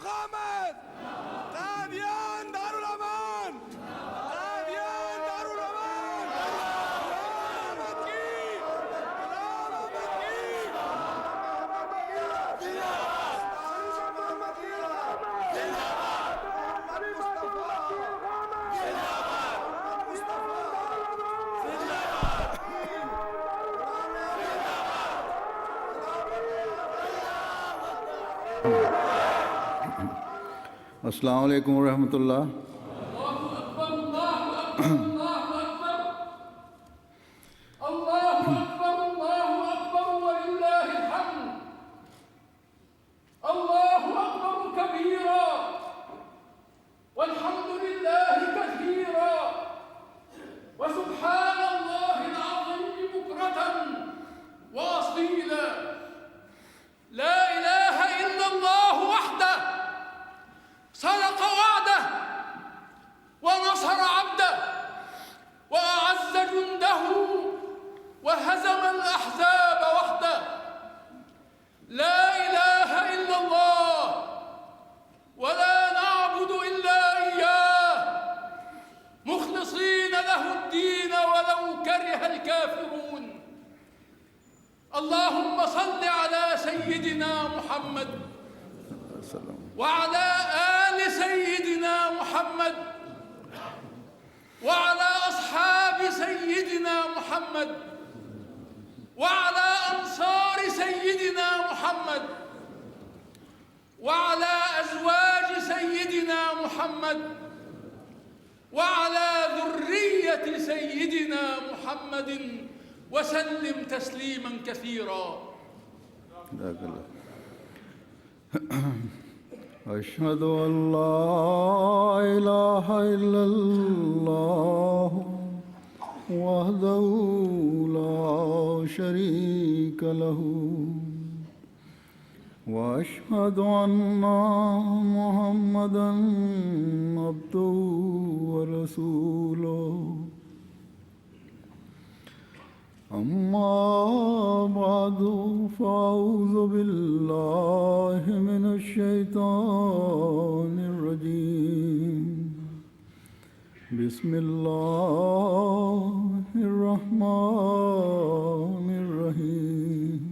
قامت قادیان دارالامان قادیان دارالامان غلام احمد کی غلام احمد کی السلام علیکم ورحمۃ اللہ۔ صدق وعده ونصر عبده وأعز جنده وهزم الأحزاب وحده. لا إله إلا الله ولا نعبد إلا إياه مخلصين له الدين ولو كره الكافرون. اللهم صل على سيدنا محمد وعلى آل سيدنا محمد وعلى أصحاب سيدنا محمد وعلى أنصار سيدنا محمد وعلى أزواج سيدنا محمد وعلى ذرية سيدنا محمد وسلم تسليما كثيرا. أشهد أن لا إله إلا الله وحده لا شريك له وأشهد أن محمدا عبده ورسوله. أما بعد فأعوذ بالله من الشيطان الرجيم. بسم الله الرحمن الرحيم.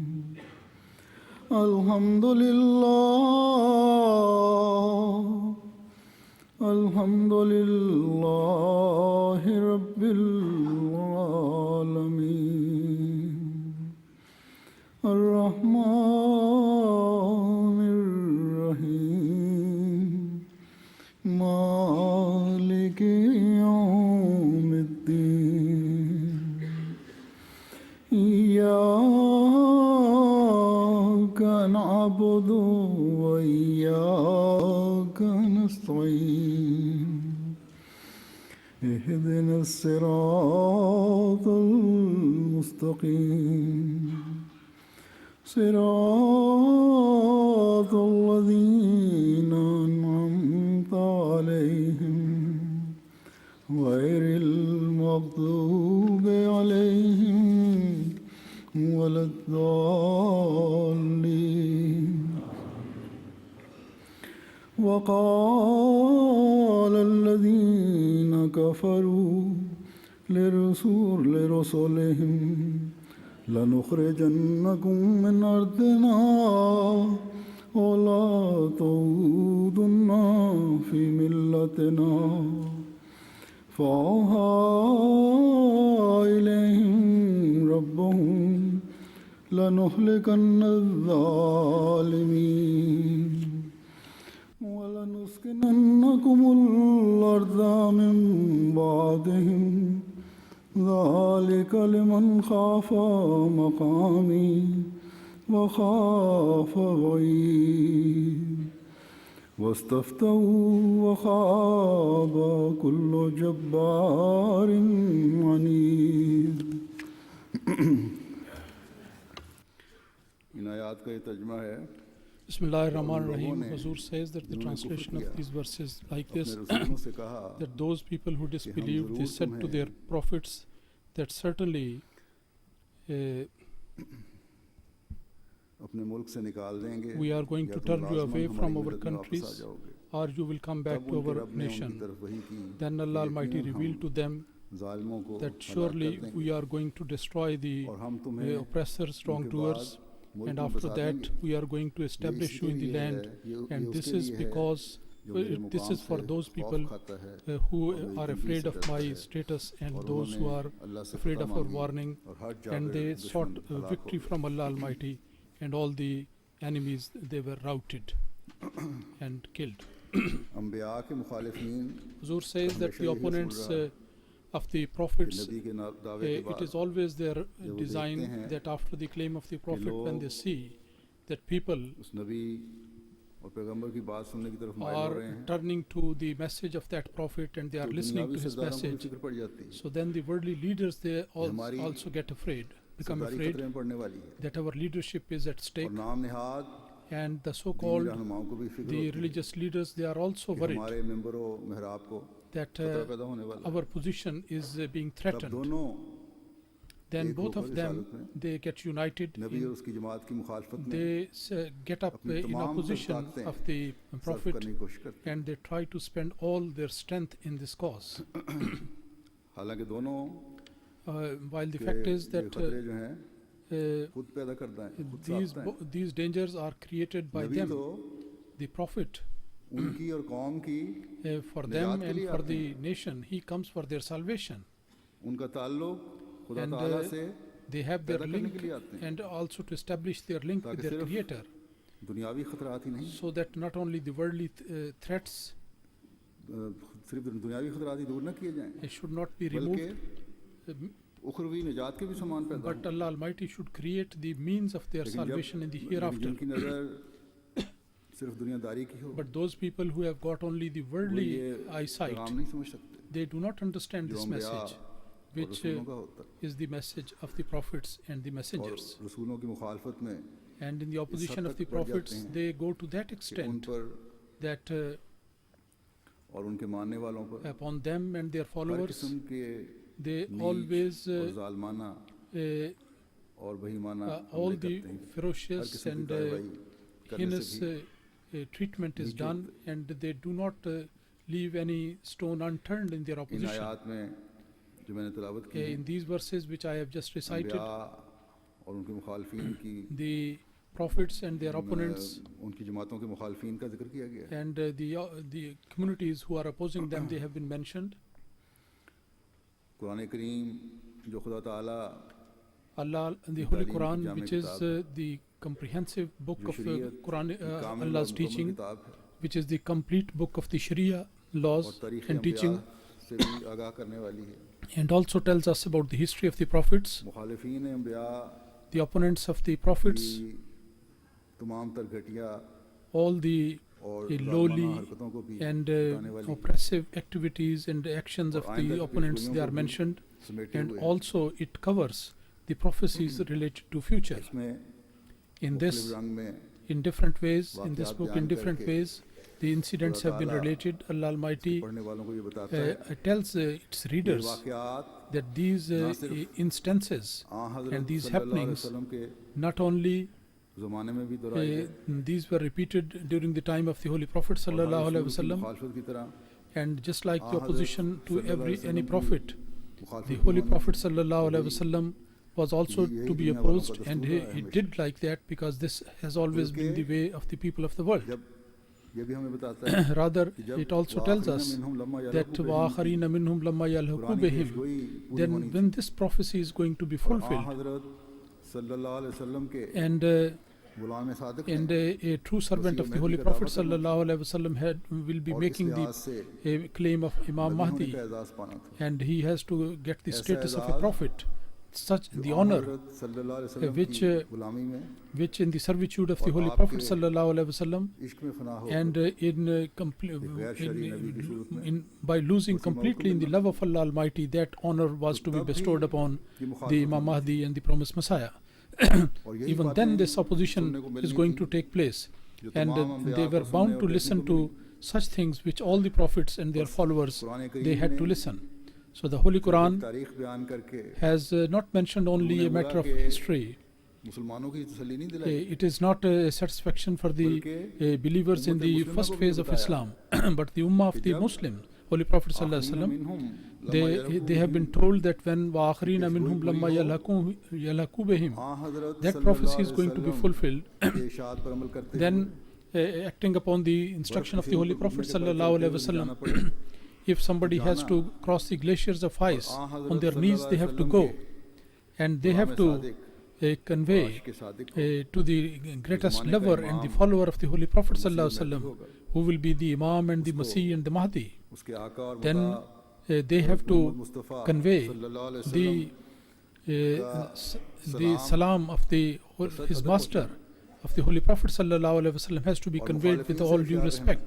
الحمد لله رب العالمين. الرحمن الرحيم. مالك يوم الدين. إياك نعبد وإياك نستعين. اهدنا الصراط المستقيم. صراط الذين أنعمت عليهم غير المغضوب عليهم ولا الضالين. وقال الذين كفروا لرسلهم لنخرجنكم من أرضنا ولا تعودن في ملتنا. فأوحى إليهم ربهم لنهلكن الظالمين ولنسكننكم الأرض من بعدهم. ذلك لمن خاف مقامي وخاف وعيد. واستفتوا وخاب كل جبار عنيد. ان آیات کا یہ ترجمہ ہے. Bismillah ar-Rahman ar-Rahim. Hazur says that the translation of these verses like this, that those people who disbelieved, they said to their prophets that certainly اپنے ملک سے نکال دیں گے we are going یا to تم turn you لازماً away ہماری from our ملت میں واپس آ countries, جاؤ گے. or you will come back تب to ان کے our رب نے ان کی nation. طرف وحی کی Then Allah کہ Almighty یقیناً revealed to them ہم ظالموں کو that ہلاک surely کر دیں we گے are going to destroy the اور ہم تمہیں oppressors, ان کے بعد wrongdoers, ملک and میں after بسا دیں that گے. we are going to یہ establish اس you کے in the لیے ہے، land. یہ And اس this کے is لیے ہے because جو میرے this مقام is for سے those خوف people کھاتا ہے who اور میری are تنبیہ afraid سے of ڈرتا my ہے status, and اور those انہوں who نے are اللہ سے afraid فتح of our مانگی warning, اور ہر and جابر they دشمن sought ہلاک ہو victory گئے. from Allah Almighty, and all the enemies, they were routed and killed. انبیاء کے مخالفین Huzur says that ہمیشہ the یہی opponents اصول رہا of the کہ prophets, نبی کے دعوے کے it بعد is always their وہ design دیکھتے ہیں that after the claim of the prophet, when they لوگ see that people اس نبی اور پیغمبر کی بات سننے کی طرف مائل ہو رہے are ہیں turning to the message of that prophet and they are تو listening دنیاوی to his سرداروں کو بھی message, فکر پڑ جاتی ہے so then the worldly leaders, they ہماری also get afraid, become سرداری afraid خطرے میں پڑنے والی ہے that our leadership is at اور stake. نام نہاد And the دینی so-called رہنماؤں کو بھی فکر the ہوتی ہے religious leaders, they are also کہ worried ہمارے ممبر و محراب کو that خطرہ پیدا ہونے والا ہے. our position is being تب threatened. دونوں Then ایک both ہو of کر them, رسالت میں they get united. نبی اور اس کی جماعت کی مخالفت میں They get up اپنی in تمام opposition طاقتیں of the صرف prophet, کرنے کی کوشش کرتے ہیں. and they try to spend all their strength in this cause. حالانکہ دونوں While the کے fact is یہ that خطرے جو ہیں uh, خود پیدا کرتا ہے خود ساختہ ہے. these dangers are created by نبی them. تو The prophet, ان کی اور قوم کی for نجات them کے and لیے for آتے the ہیں. nation, he comes for their salvation. ان کا تعلق خدا And تعالیٰ سے they have their پیدا کرنے link کے لیے آتے ہیں and also to establish their link with تاکہ their صرف creator, دنیاوی خطرات ہی نہیں so that not only the worldly threats صرف دنیاوی خطرات ہی دور نہ کیے جائیں should not be بلکہ removed, اخروی نجات کے بھی سامان پیدا but Allah Almighty should create the means of their salvation in the لیکن hereafter. جن کی نظر صرف دنیا داری کی ہو But those people who have got only the وہ worldly یہ eyesight, پیغام نہیں سمجھ سکتے they do not understand جو this انبیاء message, اور which رسولوں کا ہوتا ہے. is the message of the prophets and the اور messengers. رسولوں کی مخالفت میں And in the opposition of تک the بڑھ جاتے prophets, ہیں they go to that کہ ان extent پر that اور ان کے ماننے والوں پر upon them and their Hare followers, قسم کے they نیچ always اور ظالمانہ اور بہیمانہ all حملے the کرتے ہیں. ہر ferocious قسم کی and کارروائی کرنے heinous سے بھی treatment is نیچے done, and they do not leave any stone unturned in their in opposition. آیات میں جو میں نے تلاوت کی In these verses which I have just recited, انبیاء اور ان کے مخالفین کی the prophets and their opponents ان کی جماعتوں کے مخالفین کا ذکر کیا گیا ہے. and the communities who are opposing them, they have been mentioned. قرآن کریم جو خدا تعالیٰ Allah, the Holy تعلیم کی Quran, جامع which is کتاب the comprehensive book جو of شریعت Quran, کی کامل Allah's اور مکمل teaching, کتاب ہے which is the complete book of the Sharia اور laws تاریخ and انبیاء teaching, سے بھی آگاہ کرنے والی ہے. and also tells us about the history of the prophets, مخالفین انبیاء the opponents of the prophets, کی تمام تر گھٹیا all the اور the ظالمانہ lowly حرکتوں کو بھی and بتانے والی ہے. oppressive activities and actions of اور آئندہ the کی opponents, they پیشگوئیوں are کو بھی mentioned, سمیٹے and ہوئے ہیں. also it covers the prophecies related to future. اس میں In مختلف this, رنگ میں in different ways, in this واقعات book, in بیان different کر کے ways, the incidents have been تعالیٰ related. Allah Almighty پڑھنے والوں کو یہ بتاتا ہے tells its یہ readers واقعات that these نہ صرف instances آن and حضرت these صلی اللہ علیہ happenings, وسلم کے not only زمانے میں بھی دہرائے گئے these were repeated during the time of the Holy Prophet اور sallallahu ہر alaihi رسول کی wasallam, مخالفت کی طرح and just like the حضرت opposition to صلی اللہ علیہ any وسلم کی prophet, مخالفت the بھی Holy ہونے Prophet sallallahu alaihi wasallam was also یہی to be دنیا والوں کا opposed, دستور and رہا ہے he ہمیشہ. did like that because this has always been the way of the people of the world. جب یہ بھی ہمیں بتاتا ہے Rather, کہ جب it also tells us وَآخَرِينَ مِنْهُمْ لَمَّا that يَلْحَقُوا وَآخَرِينَ بِهِمْ مِنْهُمْ لَمَّا يَلْحَقُوا قرآن کی بِهِمْ, پیشگوئی پوری then ہونی when تھی. this prophecy is going to be اور آن fulfilled, حضرت صلی اللہ علیہ وسلم کے and غلام صادق and ہیں a true servant of the Holy Prophet sallallahu alaihi wasallam will be اور اس making لحاظ سے a claim of Imam نبی ہونے Mahdi, کا اعزاز پانا تھا. and he has to get the ایسا status of a اعزاز prophet, such جو the آن honor حضرت صلی اللہ علیہ وسلم which کی غلامی میں which in the servitude of the اور Holy آپ Prophet کے sallallahu alaihi wasallam, عشق میں فنا ہو and غیر شرعی نبی کی صورت میں by losing اسی completely in the موقع love of Allah Almighty, that honor was to be تب بھی bestowed upon یہ the مخالفت Imam ہوئی. Mahdi and the promised Messiah. اور یہی Even باتیں then this opposition سننے کو is ملنی going تھی to take place, جو and تمام انبیاء they کو were سننے bound اور to دیکھنے listen کو to ملی. such things which all the prophets and their followers, Quran they cream had to نے listen. So the Holy Quran تاریخ بیان کر کے has not mentioned only a matter of history, مسلمانوں کی تسلی نہیں دلائی It is not a satisfaction for the believers in the first phase of Islam, but the Ummah of the Muslims. Holy Prophet sallallahu alaihi wasallam, they have been told that when وَآخَرِينَ مِنْهُمْ لَمَّا يَلْحَقُوا بِهِمْ, that prophecy is going to be fulfilled. Then acting upon the instruction of the Holy Prophet sallallahu alaihi wasallam, if somebody has to cross the glaciers of ice, on their knees they have to go, and they have to convey to the greatest lover and the follower of the Holy Prophet sallallahu alaihi wasallam, who will be the Imam and the Masih and the Mahdi. Then they have to convey the salam of his master, of the Holy Prophet sallallahu alaihi wasallam, has to be conveyed with all due respect.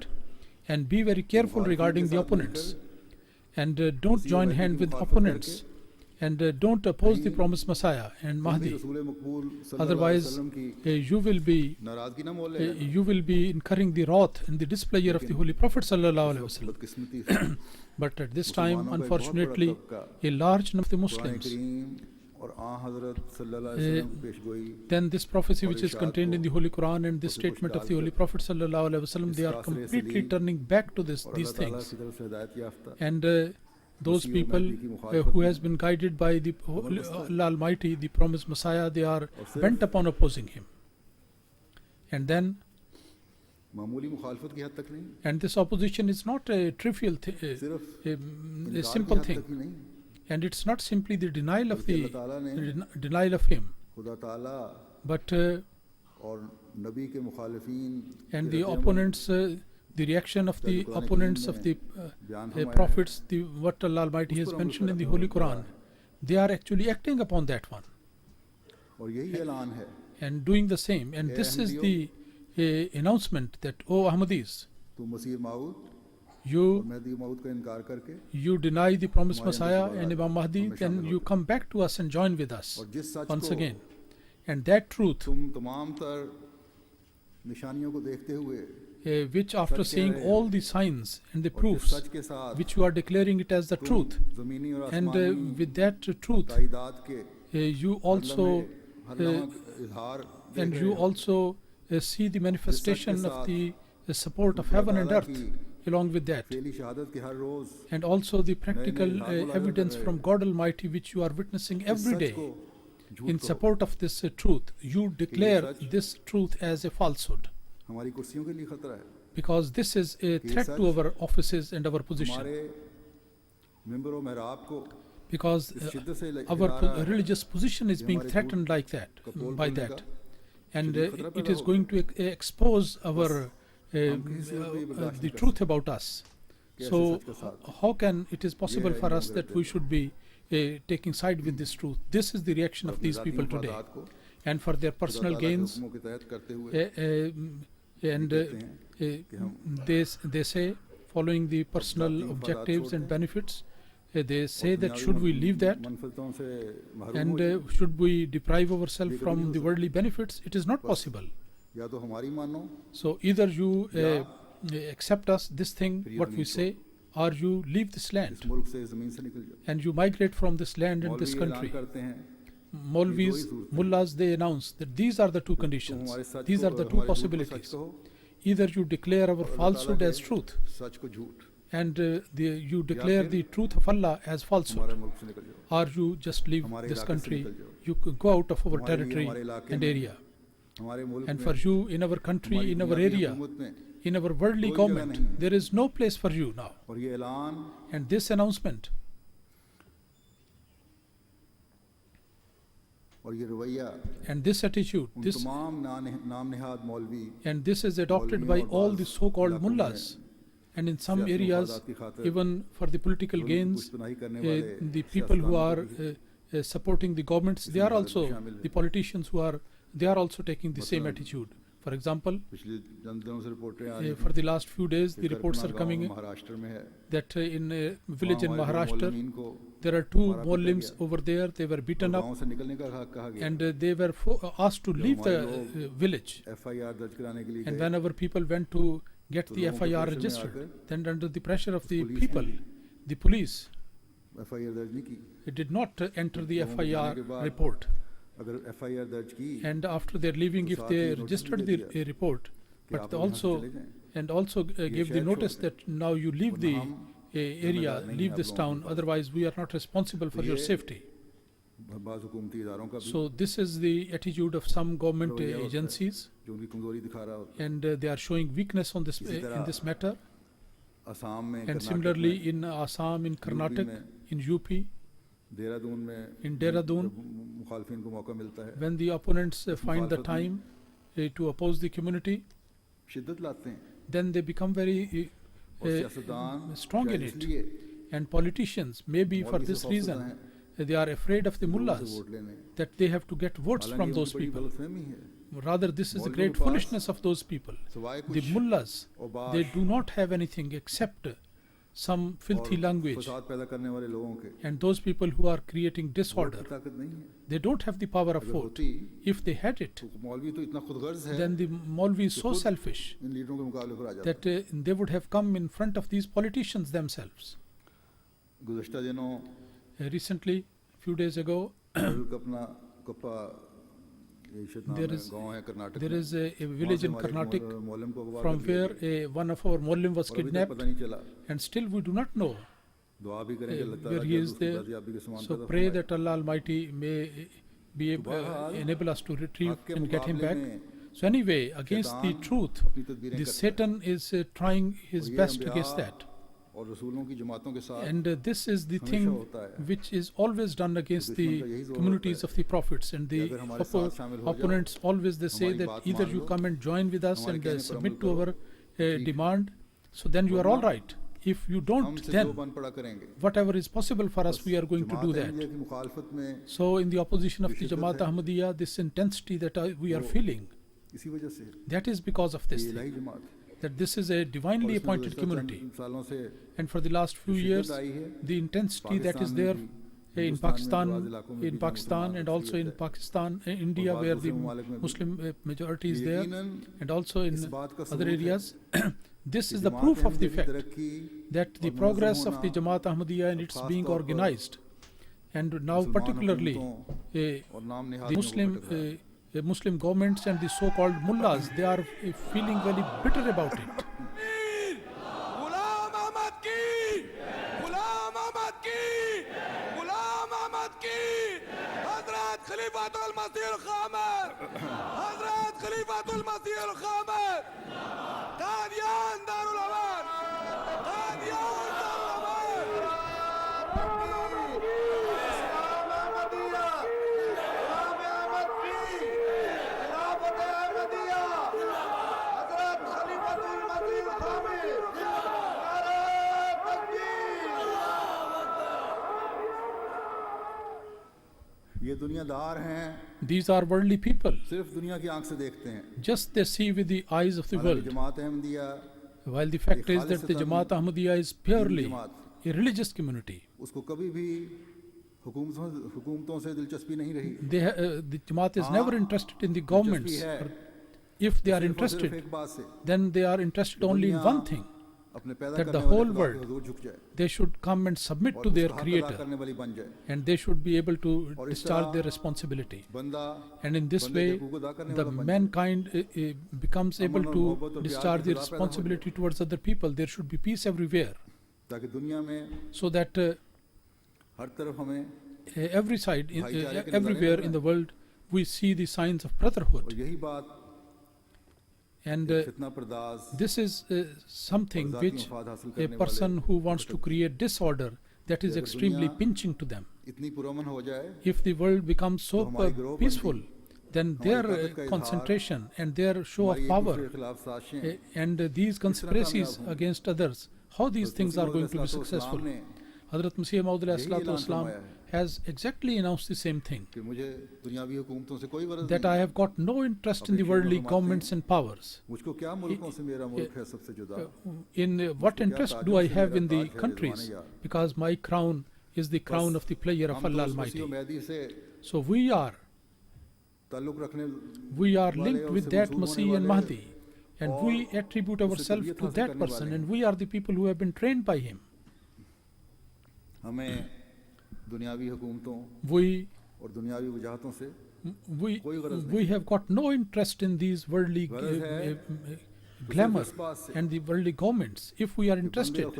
And be very careful regarding the opponents, and don't join hand with opponents, and don't oppose the promised Messiah and Mahdi. Otherwise you will be incurring the wrath and the displeasure of the Holy Prophet sallallahu alaihi wasallam. But at this time, unfortunately, a large number of the Muslims, then this prophecy which is contained in the Holy Quran and this statement of the Holy Prophet sallallahu alaihi wasallam, they are completely turning back to these things. And those people who has been guided by the Allah Almighty, the promised Messiah, they are bent upon opposing him. And then, and this opposition is not a trivial thing, a simple thing. And it's not simply the denial of him, but and the opponents, the reaction of the opponents of the prophets, what Allah Almighty has mentioned in the Holy Quran, they are actually acting upon that one and doing the same. And this is the announcement that, O Ahmadis, you deny the promised Messiah and Imam Mahdi, then you come back to us and join with us once again. And that truth, which after seeing all the signs and the proofs, which you are declaring it as the truth, and with that truth, you also see the manifestation of the support of heaven and earth along with that, and also the practical evidence from God Almighty which you are witnessing every day in support of this truth. You declare this truth as a falsehood, because this is a threat to our offices and our position, because our religious position is being threatened like that, by that, and it is going to expose our the truth about us. So how can it is possible for us that we should be taking side with this truth? This is the reaction of these people today, and for their personal gains, and they say, following the personal objectives and benefits, they say that should we leave that, and should we deprive ourselves from the worldly benefits? It is not possible. So either you accept us, this thing, what we say, or you leave this land and you migrate from this land and this country. Maulvis, mullahs, they announce that these are the two conditions, these are the two possibilities. Either you declare our falsehood as truth, and you declare the truth of Allah as falsehood, or you just leave this country, you go out of our territory and area. And for you, in our country, in our area, in our worldly government, there is no place for you now. And this announcement and this attitude, and this is adopted by all the so-called mullahs. And in some areas, even for the political gains, the people who are supporting the governments, they are also, the politicians who are, they are also taking the same attitude. For example, for the last few days, the reports are coming that in a village in Maharashtra, there are two Muslims over there. They were beaten up, and they were asked to leave the village. And whenever people went to get the FIR registered, then under the pressure of the people, the police, it did not enter the FIR report. अगर FIR दर्ज की and after they're leaving, तो if साथ they he notice registered भी the दे दिया report, कि but आप लोग यहाँ से also चले जाएं, and also gave the शहर notice छोड़ that now you leave वरना the हम area, जिम्मेदार नहीं leave हैं this आप लोगों town, के otherwise we are not responsible for your ये safety. बाज़ हुकूमती इदारों का भी So this is the attitude of some government रवैया होता है, agencies, जो उनकी कमजोरी दिखा रहा होता है। and they are showing weakness on this इसी in तरह this matter. असम में, And कर्नाटक similarly में, in Assam, in Karnataka, में, in UP, देहरादून में in Dehradun, जब मुखालफिन को मौका मिलता है when the opponents find the मुखालफत में time to oppose the community, शिद्दत लाते हैं then they become very और सियासतदान strong in शायद it. इसलिए And politicians, maybe for मौलवी से this खौफजदा reason, हैं they are afraid of the लोगों से mullahs, वोट लेने। that they have to get votes हालांकि from ये those उनकी बड़ी people. गलतफहमी है। Rather, this is the मौलवियों great के पास foolishness of those people. सिवाय The कुछ mullahs, औबाश they do not have anything except some filthy और language. फसाद पैदा करने वाले लोगों के And those people who are creating vote disorder, की ताकत नहीं है। they don't have the power of अगर vote. होती If they had it, तो मौलवी तो इतना खुदगर्ज है then the Maulvi is so खुद selfish इन लीडरों के मुकाबले पर आ जाता that they would have come in front of these politicians themselves. है। गुज़श्ता दिनों Recently, few days ago, कपना कप्पा ये शायद नाम There है, is- गांव है कर्नाटक there में। is a वहाँ village से in हमारे एक Karnataka मौलम को अगवा from कर लिया where गया। one of our Mollim was और अभी तक kidnapped, पता नहीं चला। and still we do not know दुआ भी करेंगे अल्लाह ताला where कि he is उसकी there. बाजियाबी के समान So पैदा pray फरमाए। that Allah Almighty may be able, बहरहाल, enable us to retrieve हक के and get him मुकाबले back. में So anyway, against the शैतान truth, अपनी तदबीरें the करता है। Satan is trying his और ये best अंबिया against that. और रसूलों की जमातों के साथ And this is the हमेशा thing होता है। which is always done against दुश्मन का the यही जोर communities होता है of the prophets. And the कि अगर हमारे साथ शामिल हो जाओ, opponents always they say हमारी that बात either मान you low, come and join with us हमारे and कहने पर submit अमल to करो, our ठीक है। demand, so then you are all वरना right. If you don't, हमसे जो then बन पड़ा करेंगे। whatever is possible for us, we are going to do Jamaat that. Ahmadiyya की मुखालफत में So in the opposition of जो the शिद्दत Jamaat है, Ahmadiyya, this intensity that we are वो feeling, इसी वजह से है। that is because of ये this इलाही thing, जमात है। that this is a और divinely इसमें appointed गुज़श्ता community. चंद सालों से And for the last few जो years, शिद्दत आई है, the intensity that is Pakistan there में भी, in हिंदुस्तान में Pakistan, बाज़ इलाकों में भी in जहाँ Pakistan, मुसलमान and also in अक्सरियत है, Pakistan, India, और where बाज़ the दूसरे ममालिक में भी। Muslim majority is ये there, यकीनन and also in इस बात का other सबूत है areas. This कि is the Jamaat proof of the Ahmadiyya की fact तरक्की that the और progress मुनज़्ज़म of the होना Jamaat Ahmadiyya and और its ख़ास being तौर पर organized, and now मुसलमान particularly हुकूमतों और नाम the निहादियों को Muslim भटक रहा है। Muslim governments and the so-called mullahs, they are feeling very bitter about it. Ghulam Ahmad की गुलाम अहमद की गुलाम अहमद की हजरत खलीफातुल मसीह खामद हजरत खलीफातुल मसीह खामद कादियान दारुल अमान कादियान दारुल अमान ये दुनियादार हैं, These are worldly people. सिर्फ दुनिया की आंख से देखते हैं। Just they see with the eyes of the हालांकि world. Jamaat Ahmadiyya While the fact is that the Jamaat Ahmadiyya is purely Jamaat a religious community. उसको कभी भी हुकूमतों से दिलचस्पी नहीं रही। The Jamaat is never interested in the governments. दिलचस्पी है, Or if they are सिर्फ और सिर्फ interested, एक बात से then they are interested only in दुनिया one thing, अपने पैदा that करने the वाले whole खुदा के world, हुजूर झुक जाए they should come and submit और to their उसका हक अदा creator, करने वाली बन जाए। and they should be able to और इस discharge तरह their responsibility. बंदा And in this बंदे way, के हकूक़ अदा करने the वाला बन जाए। mankind becomes able अमन और to मोहब्बत और प्यार discharge की their फ़िज़ा पैदा हो responsibility towards other people. There should be peace everywhere, ताकि दुनिया में so that हर तरफ हमें every side, भाईचारे के नज़ारे everywhere नज़र in the आएं। world, we see the signs of और brotherhood. यही बात And एक फितना पर्दाज this is something और ज़ाती which मफाद हासिल a करने person वाले who wants to create disorder, that is अगर extremely दुनिया pinching to them. इतनी पुरअमन हो जाए If the world becomes so तो हमारी गिरोह peaceful, बंदी, then हमारी their ताकत का इजहार, concentration and their show of हमारी एक power दूसरे के खिलाफ साजिशें and these conspiracies कामयाब हों। against others, how these हज़रत things Masih are going to be मौऊद successful. अलैहिस्सलाम ने Hazrat Masih Maud यही ऐलान Islam फरमाया है has exactly announced the same thing, कि मुझे दुनियावी हुकूमतों से कोई गरज that नहीं I है। have got no interest in the अपेक्षाएं worldly और governments and powers. मुझको क्या मुल्कों से मेरा मुल्क है सबसे जुदा। In what क्या interest ताजों do I से have मेरा in the ताज है countries? रिज़वान यार। Because my crown is the crown बस of the player of हम तो Allah उस Almighty. मसीह महदी से So we are ताल्लुक़ रखने linked वाले with और that उससे मंसूब Masih होने and वाले Mahdi, and और we attribute उससे ourselves तरबियत to हासिल that करने person, वाले and हैं। we are the people who have been trained by him. हमें दुनियावी हुकूमतों We और दुनियावी वजाहतों से we have got no interest in these worldly glamour and the worldly governments. If we are interested,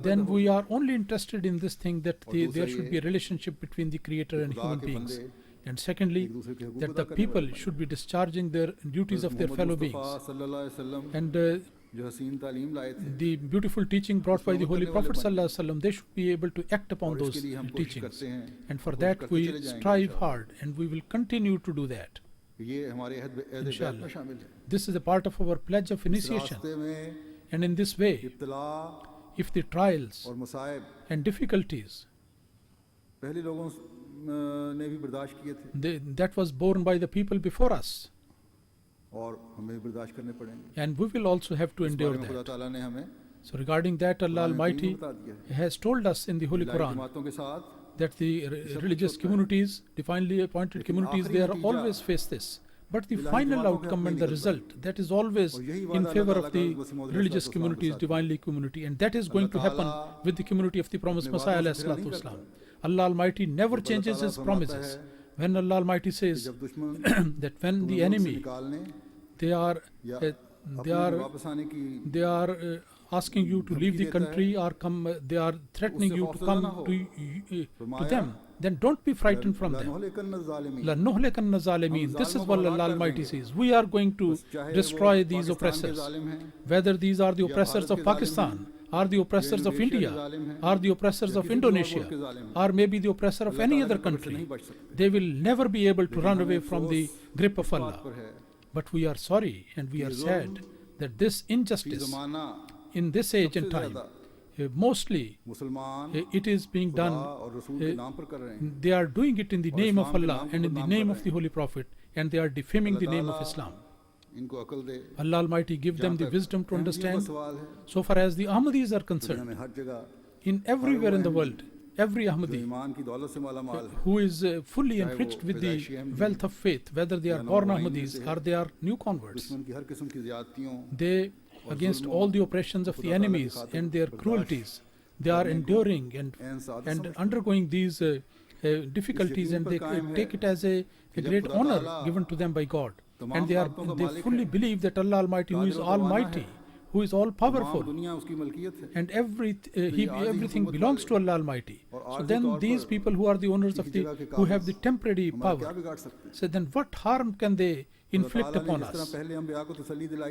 then we are only interested in this thing that there should be a relationship between the Creator and human beings. And secondly, that the people should be discharging their duties of their fellow beings. And the beautiful teaching brought by the Holy Prophet ﷺ, they should be able to act upon those teachings. And for that we strive hard, and we will continue to do that. Inshallah. This is a part of our pledge of initiation. And in this way, if the trials and difficulties that was borne by the people before us, and we will also have to endure that. So regarding that, Allah Almighty has told us in the Holy Quran that the religious communities, divinely appointed communities, they are always face this. But the final outcome and the result, that is always in favor of the religious communities, divinely community. And that is going to happen with the community of the promised Messiah alayhi salatu wasalam. Allah Almighty never changes His promises. When Allah Almighty says that when the enemy, they are asking you to leave the country or come, they are threatening you to come to them, then don't be frightened from them. لَنُهْلِكَنَّ الظَّالِمِينَ. This is what Allah Almighty says. We are going to destroy these oppressors. Whether these are the oppressors of Pakistan, or the oppressors of India, or the oppressors of Indonesia, or maybe the oppressor of any other country, they will never be able to run away from the grip of Allah. But we are sorry and we are sad that this injustice in this age and time, mostly it is being done, they are doing it in the name of Allah and in the name of the Holy Prophet, and they are defaming the name of Islam. Allah Almighty give them the wisdom to understand. So far as the Ahmadis are concerned, in everywhere in the world, every Ahmadi who is fully enriched with the wealth of faith, whether they are born Ahmadis or they are new converts, they, against all the oppressions of the enemies and their cruelties, they are enduring and undergoing these difficulties, and they take it as a great honor given to them by God. And they fully believe that Allah Almighty, who is Almighty, who is all powerful, and everything belongs to Allah Almighty. So then these people who are the owners of who have the temporary power, so then what harm can they inflict upon us?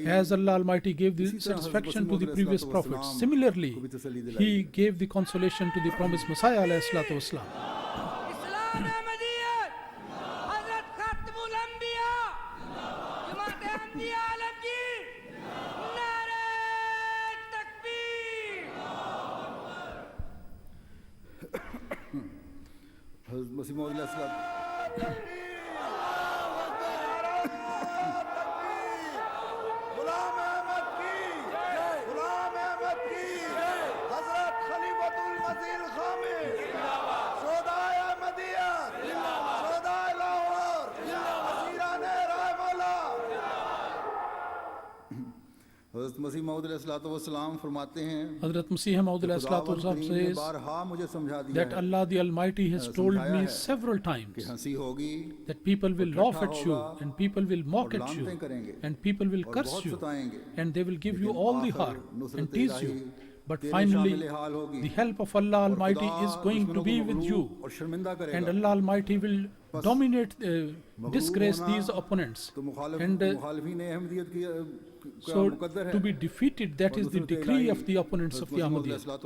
As Allah Almighty gave the satisfaction to the previous prophets, similarly He gave the consolation to the promised Messiah alayhi salatu wasalam. مسیح موعود علیہ السلام غلام احمد کی غلام احمد کی حضرت خلیفۃ المسیح الخامس شہدائے احمدیت شہدائے لاہور اسیران راہ مولا. حضرت مسیح موعود علیہ الصلوۃ والسلام فرماتے ہیں Hazrat Masih Maud alayhi salatu wasalam says بارہا مجھے سمجھا دیا that Allah the Almighty has told me several times کہ ہنسی ہوگی that people will laugh at you and people will mock at you and people will curse you and they will give you all the harm and tease you. But finally, the help of Allah Almighty is going to be with you, and Allah Almighty will dominate, disgrace these opponents. And so to be defeated, that is the decree of the opponents of the Ahmadiyya.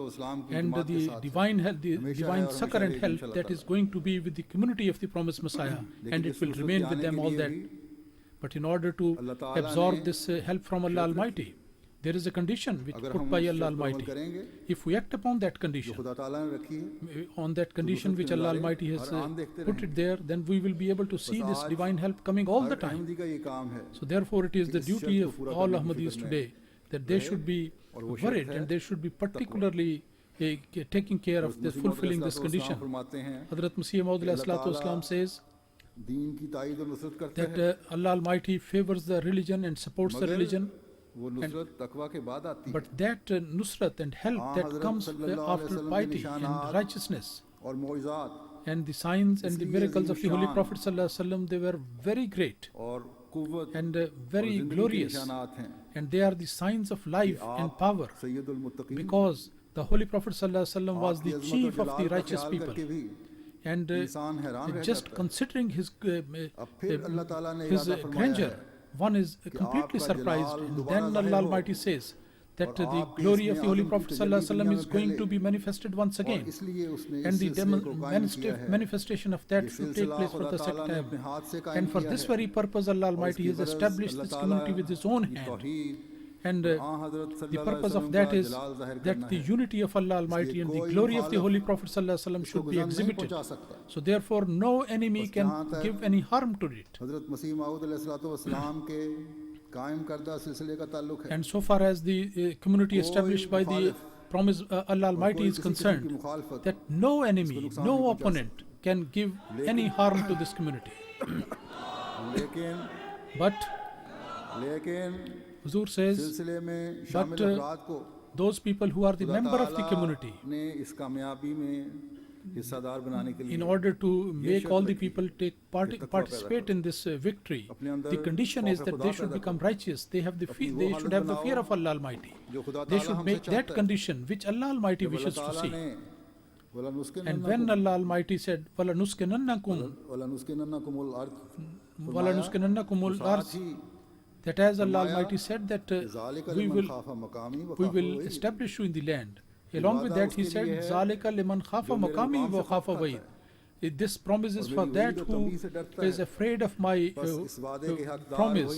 And the divine succor and help that is going to be with the community of the promised Messiah, and it will remain with them all that. But in order to absorb this help from Allah Almighty, there is a condition which put by Allah Almighty. If we act upon that condition, on that condition which Allah Almighty has put it there, then we will be able to see this divine help coming all the time. So therefore it is the duty of all Ahmadis today that they should be worried and they should be particularly taking care of this, fulfilling this condition. Hazrat Masih Maud alayhi salatu wasalam says that Allah Almighty favors the religion and supports the religion. But that Nusrat and help that comes after piety and righteousness and the signs and the Isliye miracles of the Holy Azim Prophet sallallahu alaihi wasallam, they were very great اور قوت and اور very زندگی کے glorious, نشانات ہیں and they are the signs of کہ life and آپ power, سید المتقین because the Holy Prophet sallallahu alaihi wasallam was آپ کی the عظمت chief و of the جلال کا righteous خیال people, کر کے بھی and انسان حیران رہ just جاتا ہے. considering his اب پھر اللہ تعالیٰ نے his ارادہ فرمایا grandeur, ہے one is کہ completely آپ کا surprised, جلال and دوبارہ then ظاہر Allah who Almighty says that اور the آپ کے glory اسم of the Holy اعظم کی Prophet تجلی sallallahu alaihi wasallam دنیا is میں going پھیلے. to be manifested once اور again, اس لیے اس نے and اس the سلسلے کو قائم کیا ہے. manifestation of that یہ should take سلسلہ place for خدا the تعالیٰ second نے time. اپنے ہاتھ سے قائم And for کیا this ہے. very purpose, Allah اور اس Almighty کی has غرض established اللہ this تعالیٰ community with His own کی hand. توحید And آن حضرت صلی the اللہ علیہ purpose of وسلم that کا is جلال ظاہر that کرنا the ہے. unity of Allah Almighty and the کوئی glory of the مخالف Holy Prophet sallallahu alaihi wasallam اس کو should be گزر نہیں exhibited. پہنچا سکتا. So therefore, no enemy بس can جہاں تک give any harm to it. حضرت مسیح موعود علیہ الصلوۃ والسلام کے قائم کردہ سلسلے کا تعلق ہے. And so far as the community established by the promise Allah Almighty is concerned, that no enemy, no opponent can give any harm to this community. لیکن But Huzur says, سلسلے میں but شامل افراد کو those people who are the خدا member of the تعالیٰ community, نے اس کامیابی میں حصہ دار بنانے کے لیے in order to make شرط all the رکھی people take participate in this victory, اپنے اندر the condition is خوف that خدا they should پیدا become righteous. They have the اپنی وہ they حالت should have the بناؤ fear of Allah Almighty. جو خدا They تعالیٰ should ہم سے make that چاہتا ہے. condition which Allah Almighty جب اللہ wishes to تعالیٰ see. نے And when Allah Almighty said, وَلَنُسْكِنَنَّكُمْ وَلَنُسْكِنَنَّكُمُ الْأَرْضَ وَلَنُسْكِنَنَّكُمُ الْأَرْضَ, that as Allah Almighty said that ذَلِكَ we لِمَنْ will خَافَ مَقَامِي we وَخَافَ will وَعِيدِ. establish you in the land. Along with that he said, ذَلِكَ لِمَنْ خَافَ مَقَامِي وَخَافَ وَعِيدِ. This promise is for that who is afraid of my promise,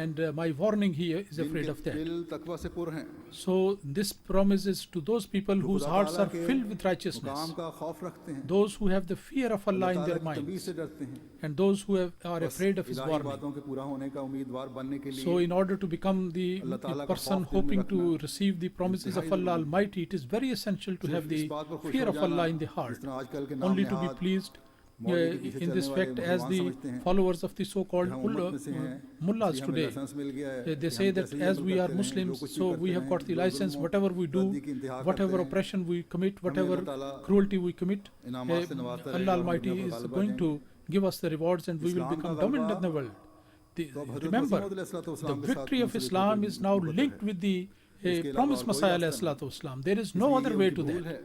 and my warning here is afraid of that. دل تقوی سے پر ہیں, So this promise is to those people whose hearts are filled with righteousness, مقام کا خوف رکھتے ہیں, those who have the fear of Allah in their تعالیٰ کی تنبیہ minds, سے ڈرتے ہیں, and those who are بس afraid of His الہی warning. باتوں کے پورا ہونے کا امیدوار بننے کے So لیے in order to become the اللہ تعالیٰ کا person خوف دل میں hoping to رکھنا receive the promises of Allah Almighty, it is very essential to have صرف اس the بات پر خوش fear ہو of جانا, Allah in the جس heart, طرح آج کل کے only to be نام pleased مولوی کے پیچھے in this چلنے والے fact as مسلمان the سمجھتے ہیں followers of the so-called کہ ہم امت میں سے ہیں, mullahs اس لیے ہمیں today. لائسنس مل گیا ہے, They کہ say ہم that جیسے ہی as عمل we are کرتے رہیں, جو Muslims, کچھ بھی so کرتے we have رہیں, got the جو license, ظلم و whatever we do, بدی کی انتہا whatever کرتے ہیں, oppression we commit, ہمیں whatever اللہ تعالیٰ cruelty we commit, انعامات سے نوازتا رہے Allah گا, ہم Almighty دنیا پر is غالب آ going جائیں to give us the rewards and we will اسلام کا become dominant in the غلبہ. world. تو اب حضرت Remember, مسیح علیہ الصلوۃ the والسلام کے ساتھ victory of منسلک Islam ہوتے is now ہیں. linked with the اس کے علاوہ promised اور کوئی Messiah راستہ alayhi salatu wasalam. There is us no لیے other یہ way ان to کی بھول that. ہے.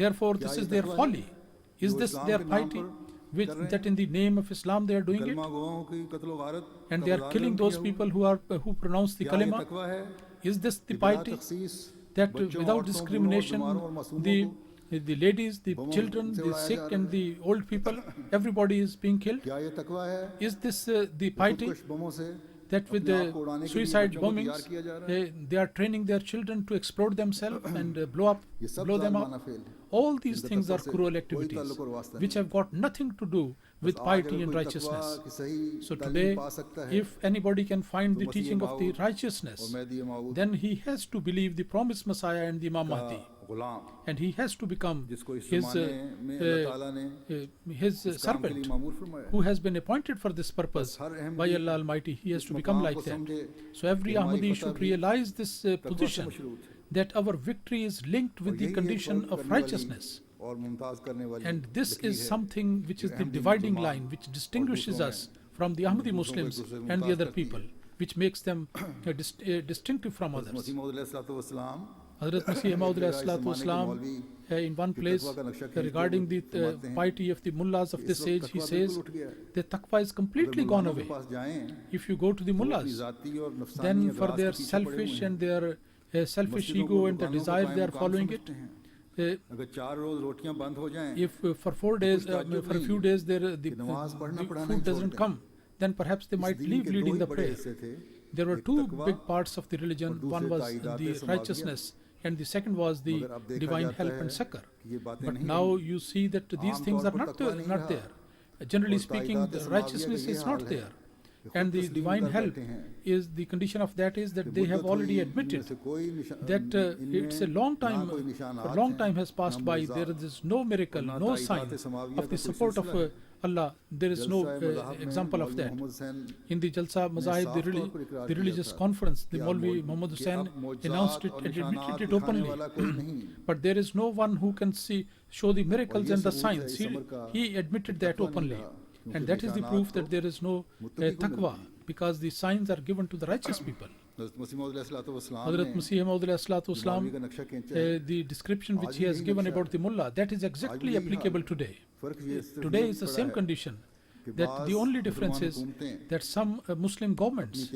Therefore, کیا this یہ is their تقویٰ ہے folly. Is جو this اسلام their کے نام piety? پر Which, کر رہے that ہیں, in the name of Islam they are doing it, کلمہ گوؤں کی قتل و غارت and کا they are مظاہرہ killing کیا those ہوا. people who pronounce the کیا یہ kalima. تقویٰ ہے Is this the کہ بلا piety تخصیص that بچوں, without عورتوں, discrimination بیماروں اور معصوموں the ladies, the بموں children, سے the اڑایا sick جا رہا and ہے. the old people, everybody is being killed? کیا یہ تقویٰ ہے Is this the کہ piety خودکش بموں سے that with اپنے the آپ کو اڑانے کے لیے suicide بچوں کو bombings تیار کیا جا رہا ہے؟ they are training their children to explode themselves and blow یہ سب them ظالمانہ up? فعل ہے. All these ان کا things تقویٰ are سے cruel کوئی activities تعلق اور واسطہ which نہیں. have got nothing to do with بس آج piety اگر and کوئی righteousness. تقویٰ کی صحیح So تعلیم today, پا سکتا ہے if anybody can find the تو teaching مسیح of the موعود اور righteousness, مہدی موعود then he has to believe the promised Messiah and the Imam کا Mahdi, Ghulam, and he has to become جس کو اس his زمانے میں اللہ تعالیٰ نے his اس کام کے لیے servant معمور فرمایا. who has been appointed for this purpose بس ہر اہم by بھی Allah Almighty. He has us to become مقام like کو that. سمجھے So every کہ ہماری Ahmadi فتح should بھی realize this تقویٰ سے position مشروط ہے. that our victory is linked اور with the یہی ایک condition فرق of کرنے والی righteousness. اور ممتاز کرنے والی And this لکیر is ہے. something which is جو the اہم دینی dividing مسلمان line which distinguishes دوسروں us from the Ahmadi دوسروں کو Muslims ایک دوسرے سے and the ممتاز other کرتی ہے. people, which makes them distinctive from حضرت others. مسیح موعود علیہ الصلوۃ والسلام Hazrat Masih Maud ایک جگہ اس Salatu زمانے کے Islam مولوی in one کہ place تقویٰ کا نقشہ کھینچتے regarding ہوئے the فرماتے ہیں piety of the mullahs of کہ this اس وقت age, he تقویٰ says بالکل اٹھ گیا ہے. the taqwa is اگر completely gone مولانوں کے away. پاس جائیں If you go to the تو اپنی mullahs, ذاتی اور نفسانی then for اغراض their کے پیچھے پڑے selfish ہوئے and ہیں. their selfish مسجدوں ego کو and the دکانوں کو desires they قائم are مقام following it. سمجھتے ہیں. اگر 4 روز روٹیاں بند ہو جائیں If for 4 days, for a few days, the کہ نماز پڑھنا پڑھانا food ہی چھوڑ doesn't دیں. come, then perhaps they us might then leave کے دو leading ہی the بڑے prayer. حصے تھے. There were ایک 2 تقویٰ big parts of the religion. اور One دوسرے was تائیدات the سماویہ. righteousness and the second was the مگر اب دیکھا divine جاتا help ہے and succor. کہ یہ باتیں But نہیں now رہی. you see that these عام things طور are پر not تقویٰ نہیں not رہا. there. Generally اور speaking, تائیدات the سماویہ کا righteousness یہ is حال not ہے. there. And the divine help is the condition of that is that they have already admitted that it's a long time, a long time has passed by. There is no miracle, no sign of the support of Allah. There is no example of that. In the Jalsa Mazahib, the religious conference, the Maulvi Muhammad Hussain announced it and admitted it openly. But there is no one who can show the miracles and the signs. He admitted that openly. And that is the proof that there is no taqwa, because the signs are given to the righteous people. Hazrat Masih Maud, the description which he has given about the mullah, that is exactly applicable today. Today is the same condition. That the only difference is that some Muslim governments,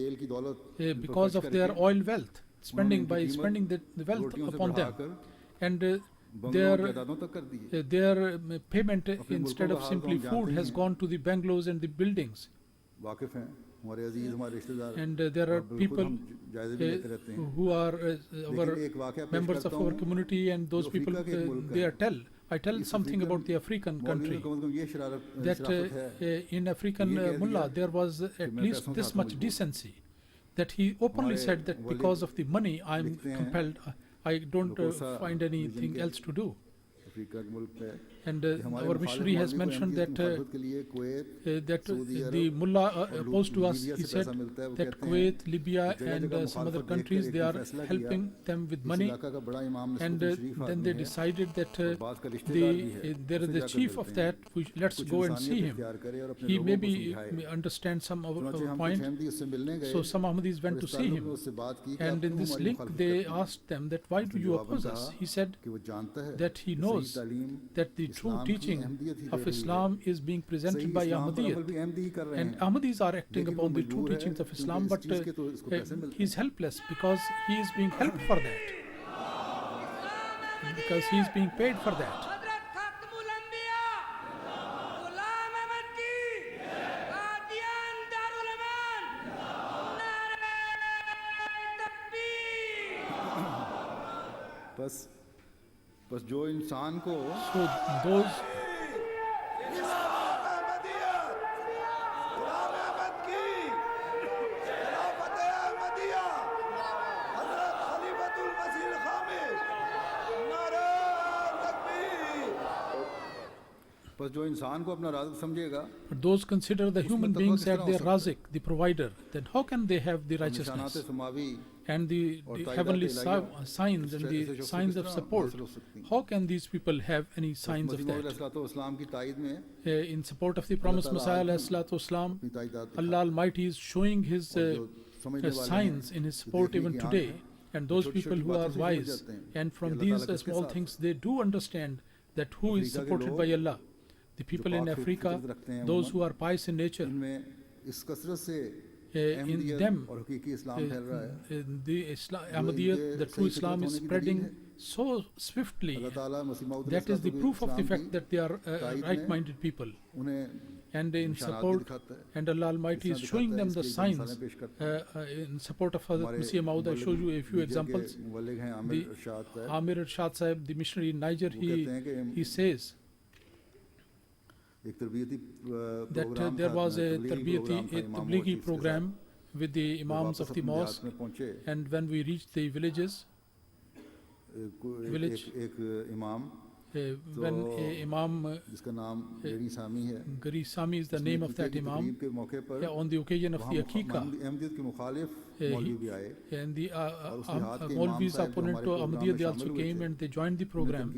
because of their oil wealth, spending the wealth upon them, and their payment instead of simply food has gone to the bungalows and the buildings. And there are people who are our members of our community, and those people I tell something about the African country, that in African mullah there was at least this much decency, that he openly said that because of the money I am compelled, I don't find anything else to do. And our missionary has mentioned that the mullah opposed to us, he said that Kuwait, Libya and some other countries, they are helping them with money, and then they decided that there is the chief of that, let's go and see him. He maybe understands some of our point. So some Ahmadis went to see him, and in this link they asked them that why do you oppose us? He said that he knows that the true teaching of Islam is being presented by Ahmadiyyat, and Ahmadis are acting upon the true teachings of Islam, but he is helpless because he is being helped for that, because he is being paid for that. بس جو انسان کو اپنا رازق سمجھے گا, those consider the human beings as their razik, the provider, then how can they have the righteousness and the heavenly signs and the signs of support? How can these people have any signs of that? In support of the promised Messiah ﷺ, Allah Almighty is showing His signs in His support even today. And those people who are wise, and from these small things they do understand that who is supported by Allah. The people in Africa, those who are pious in nature, in them, the Ahmadiyyat, the true Islam is spreading so swiftly. That is the proof of the fact that they are right-minded people. And in support, and Allah Almighty is showing them the signs in support of Hazrat Masih Maud. I show you a few examples. The Amir Irshad Sahib, the missionary in Niger, he says that there was a tablighi program with the imams of the mosque, and when we reached the village, when a Imam, Gari Sami is the name of that Imam, on the occasion of the Akika, and the Maulvi's opponent to Ahmadiyyat, they also came and they joined the program.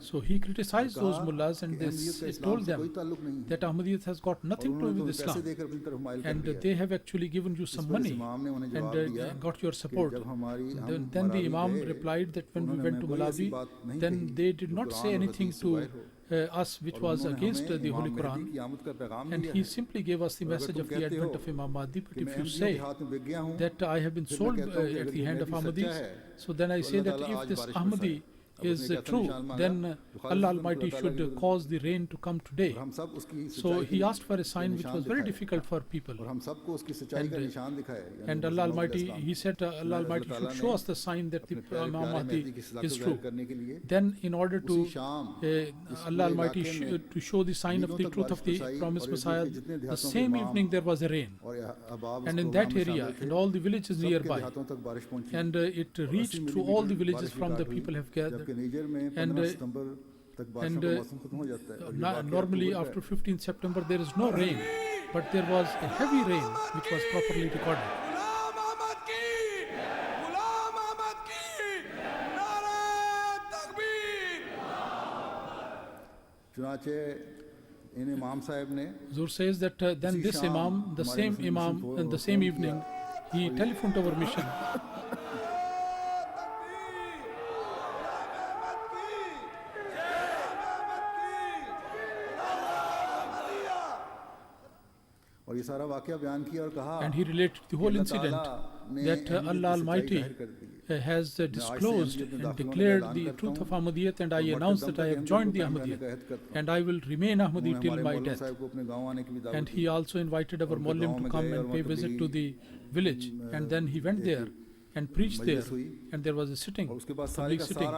So he criticized those mullahs, and they told them that Ahmadiyyat has got nothing to do with Islam, and they have actually given you some money and got your support. Then the Imam replied that when we went to Malawi, then they did not say anything to us which was against the Holy Quran, and he simply gave us the message of the advent of Imam Mahdi. But if you say that I have been sold at the hand of Ahmadis, so then I say that if this Ahmadi is true, then Allah Almighty should cause the rain to come today. ہم سب اس کی So سچائی he asked for a sign which was very difficult for people. اور ہم سب کو اس کی سچائی کا نشان دکھائے. And Allah Almighty, he said Allah Almighty should show us the sign that the Imam Mahdi is true. Then in order to Allah Almighty to show the sign of the truth of the promised Messiah, the same evening there was a rain. And in that area and all the villages nearby, and it reached through all the villages from the people have gathered. And normally after 15th September there is no rain, but there was a heavy rain which was properly recorded. Ghulam Ahmad کی غلام احمد کی نعرہ تکبیر. چنانچہ ان امام صاحب نے Zur says that then this Imam, the same Imam, and the same evening he telephoned our mission. اور یہ سارا واقعہ بیان کیا اور کہا And he related the whole incident that Allah Almighty has disclosed and declared the truth of Ahmadiyyat, and I announce that I have joined the Ahmadiyyat and I will remain Ahmadi till my death. And he also invited our Mollim to come and pay visit to the village, and then he went there and preached there, and there was a sitting, public sitting,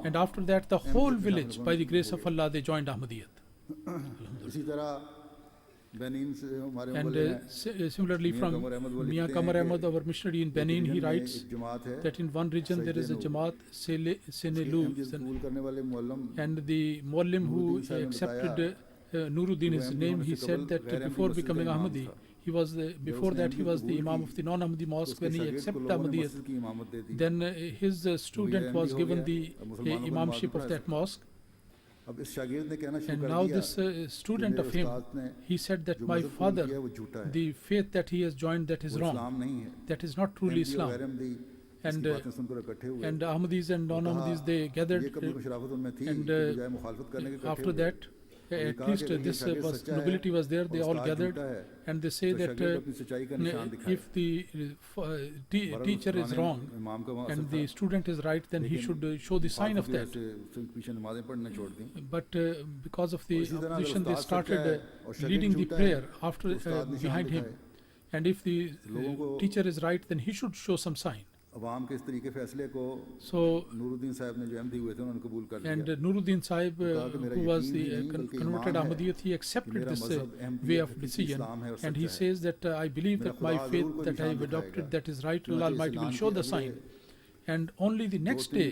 and after that the whole village, by the grace of Allah, they joined Ahmadiyyat. اسی طرح Benin سے ہمارے And similarly from Mian Qamar Ahmad, our missionary in Benin, he writes جماعت ہے that in one region there is a Jamaat Senelu, قبول کرنے والے معلم and the Mollim who accepted Nuruddin, his name, he said that before becoming Ahmadi, he was before that he was the Imam of the non-Ahmadi mosque. When he accepted Ahmadiyyat, then his student was given the imamship of that mosque. اب اس شاگرد نے کہنا شروع And کر now دیا this student of him, he said that my father, the faith that he has joined, that is wrong, اسلام نہیں ہے. that is not truly Islam. And and Ahmadis and non-Ahmadis, they gathered, یہ کبھی مشرافت ان میں تھی and بجائے مخالفت کرنے کے after that at least this was nobility was there, they all gathered, and they say that if the teacher is wrong and the student is right, then he should show the sign of that. But because of the opposition, they started leading the prayer after behind him, and if the teacher is right, then he should show some sign. عوام کے اس طریقے فیصلے کو So Nooruddin صاحب نے جو احمدی ہوئے تھے انہوں نے قبول کر and لیا. Nuruddin Sahib, who was the converted Ahmadiyyat, he accepted this way of decision, and he says that I believe that my faith that I have adopted, that is right, Allah Almighty will show the sign. And only the next day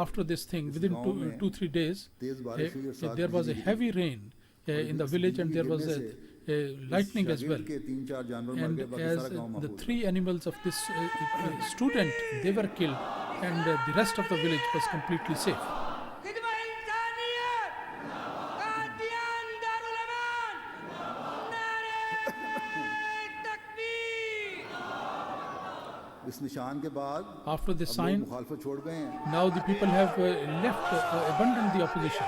after this thing, within 2-3 days, there was a heavy rain in the village, and there was lightning as well. And as the 3 animals of this student, they were killed, and the rest of the village was completely safe. اس نشان کے بعد After this sign, مخالفت چھوڑ گئے ہیں. now the people have left, abandoned the opposition.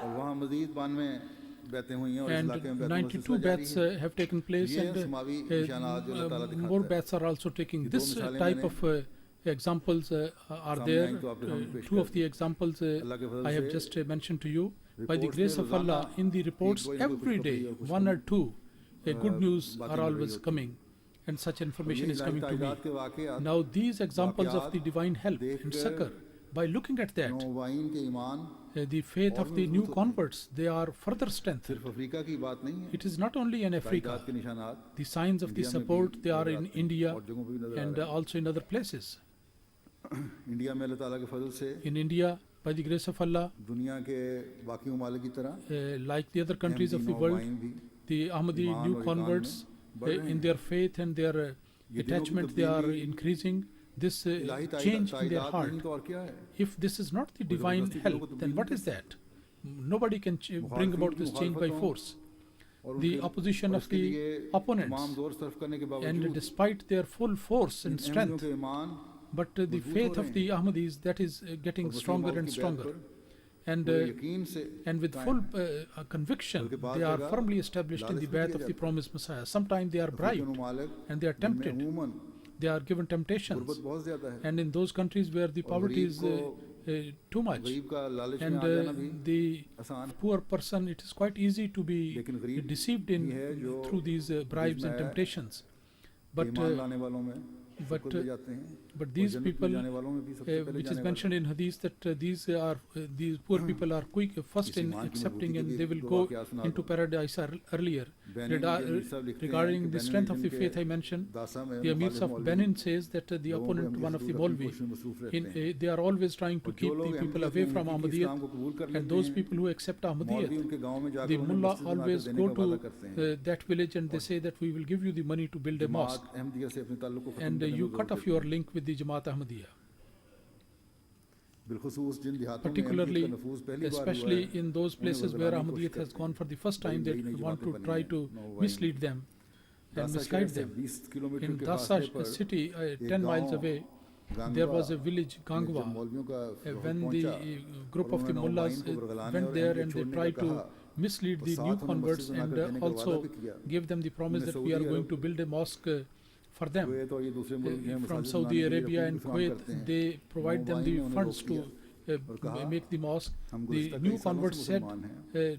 اور وہاں مزید 92 بیعتیں ہوئی ہیں اور اس And علاقے میں 92 baths have taken place, and more baths are also taking. This type of examples are there. 2 of the examples I have just mentioned to you. By the grace of Allah, in the reports every day, 1 or 2 good news are always coming, and such information is coming to me. Now these examples of the divine help and succor, by looking at that, نوائین کے ایمان the faith of the new converts, they are further strengthened. صرف افریقہ کی بات نہیں ہے. It is not only in Africa. کے نشانات The signs of the support, they are in India and also in other places. India میں اللہ تعالیٰ کے فضل سے In India, by the grace of Allah, دنیا کے باقی ممالک کی طرح like the other countries of the world, the Ahmadi new converts, in their faith and their attachment, they are increasing. This change in their heart. تو اور کیا ہے. If this is not the divine help, then what is that? Nobody can bring about this change by force. The opposition of the opponents, تمام زور صرف کرنے کے and باوجود despite their full force and strength, کے ایمان But the faith of the Ahmadis, that is getting stronger and stronger. And with full conviction, they are firmly established in the path of the promised Messiah. Sometimes they are bribed and they are tempted. They are given temptations. And in those countries where the poverty is too much, and the poor person, it is quite easy to be deceived in through these bribes and temptations. But these people, which is mentioned in Hadith, that these poor people are quick first in accepting, and they will go into paradise earlier. Regarding the strength of the faith I mentioned, the Amirs of Benin says that the opponent, one of the Maulvi, they are always trying to keep the people away from Ahmadiyyat, and those people who accept Ahmadiyyat, the mullah always go to that village and they say that we will give you the money to build a mosque, and you cut off your link with the Jamaat Ahmadiyya. Particularly, especially in those places where Ahmadiyyat has gone for the first time, they want to try to mislead them and misguide them. In Dasa city, 10 miles away, there was a village, Gangwa. When the group of the mullahs went there and they tried to mislead the new converts and also give them the promise that we are going to build a mosque for them. From Saudi Arabia and Kuwait, they provide them the funds to make the mosque. The new converts said,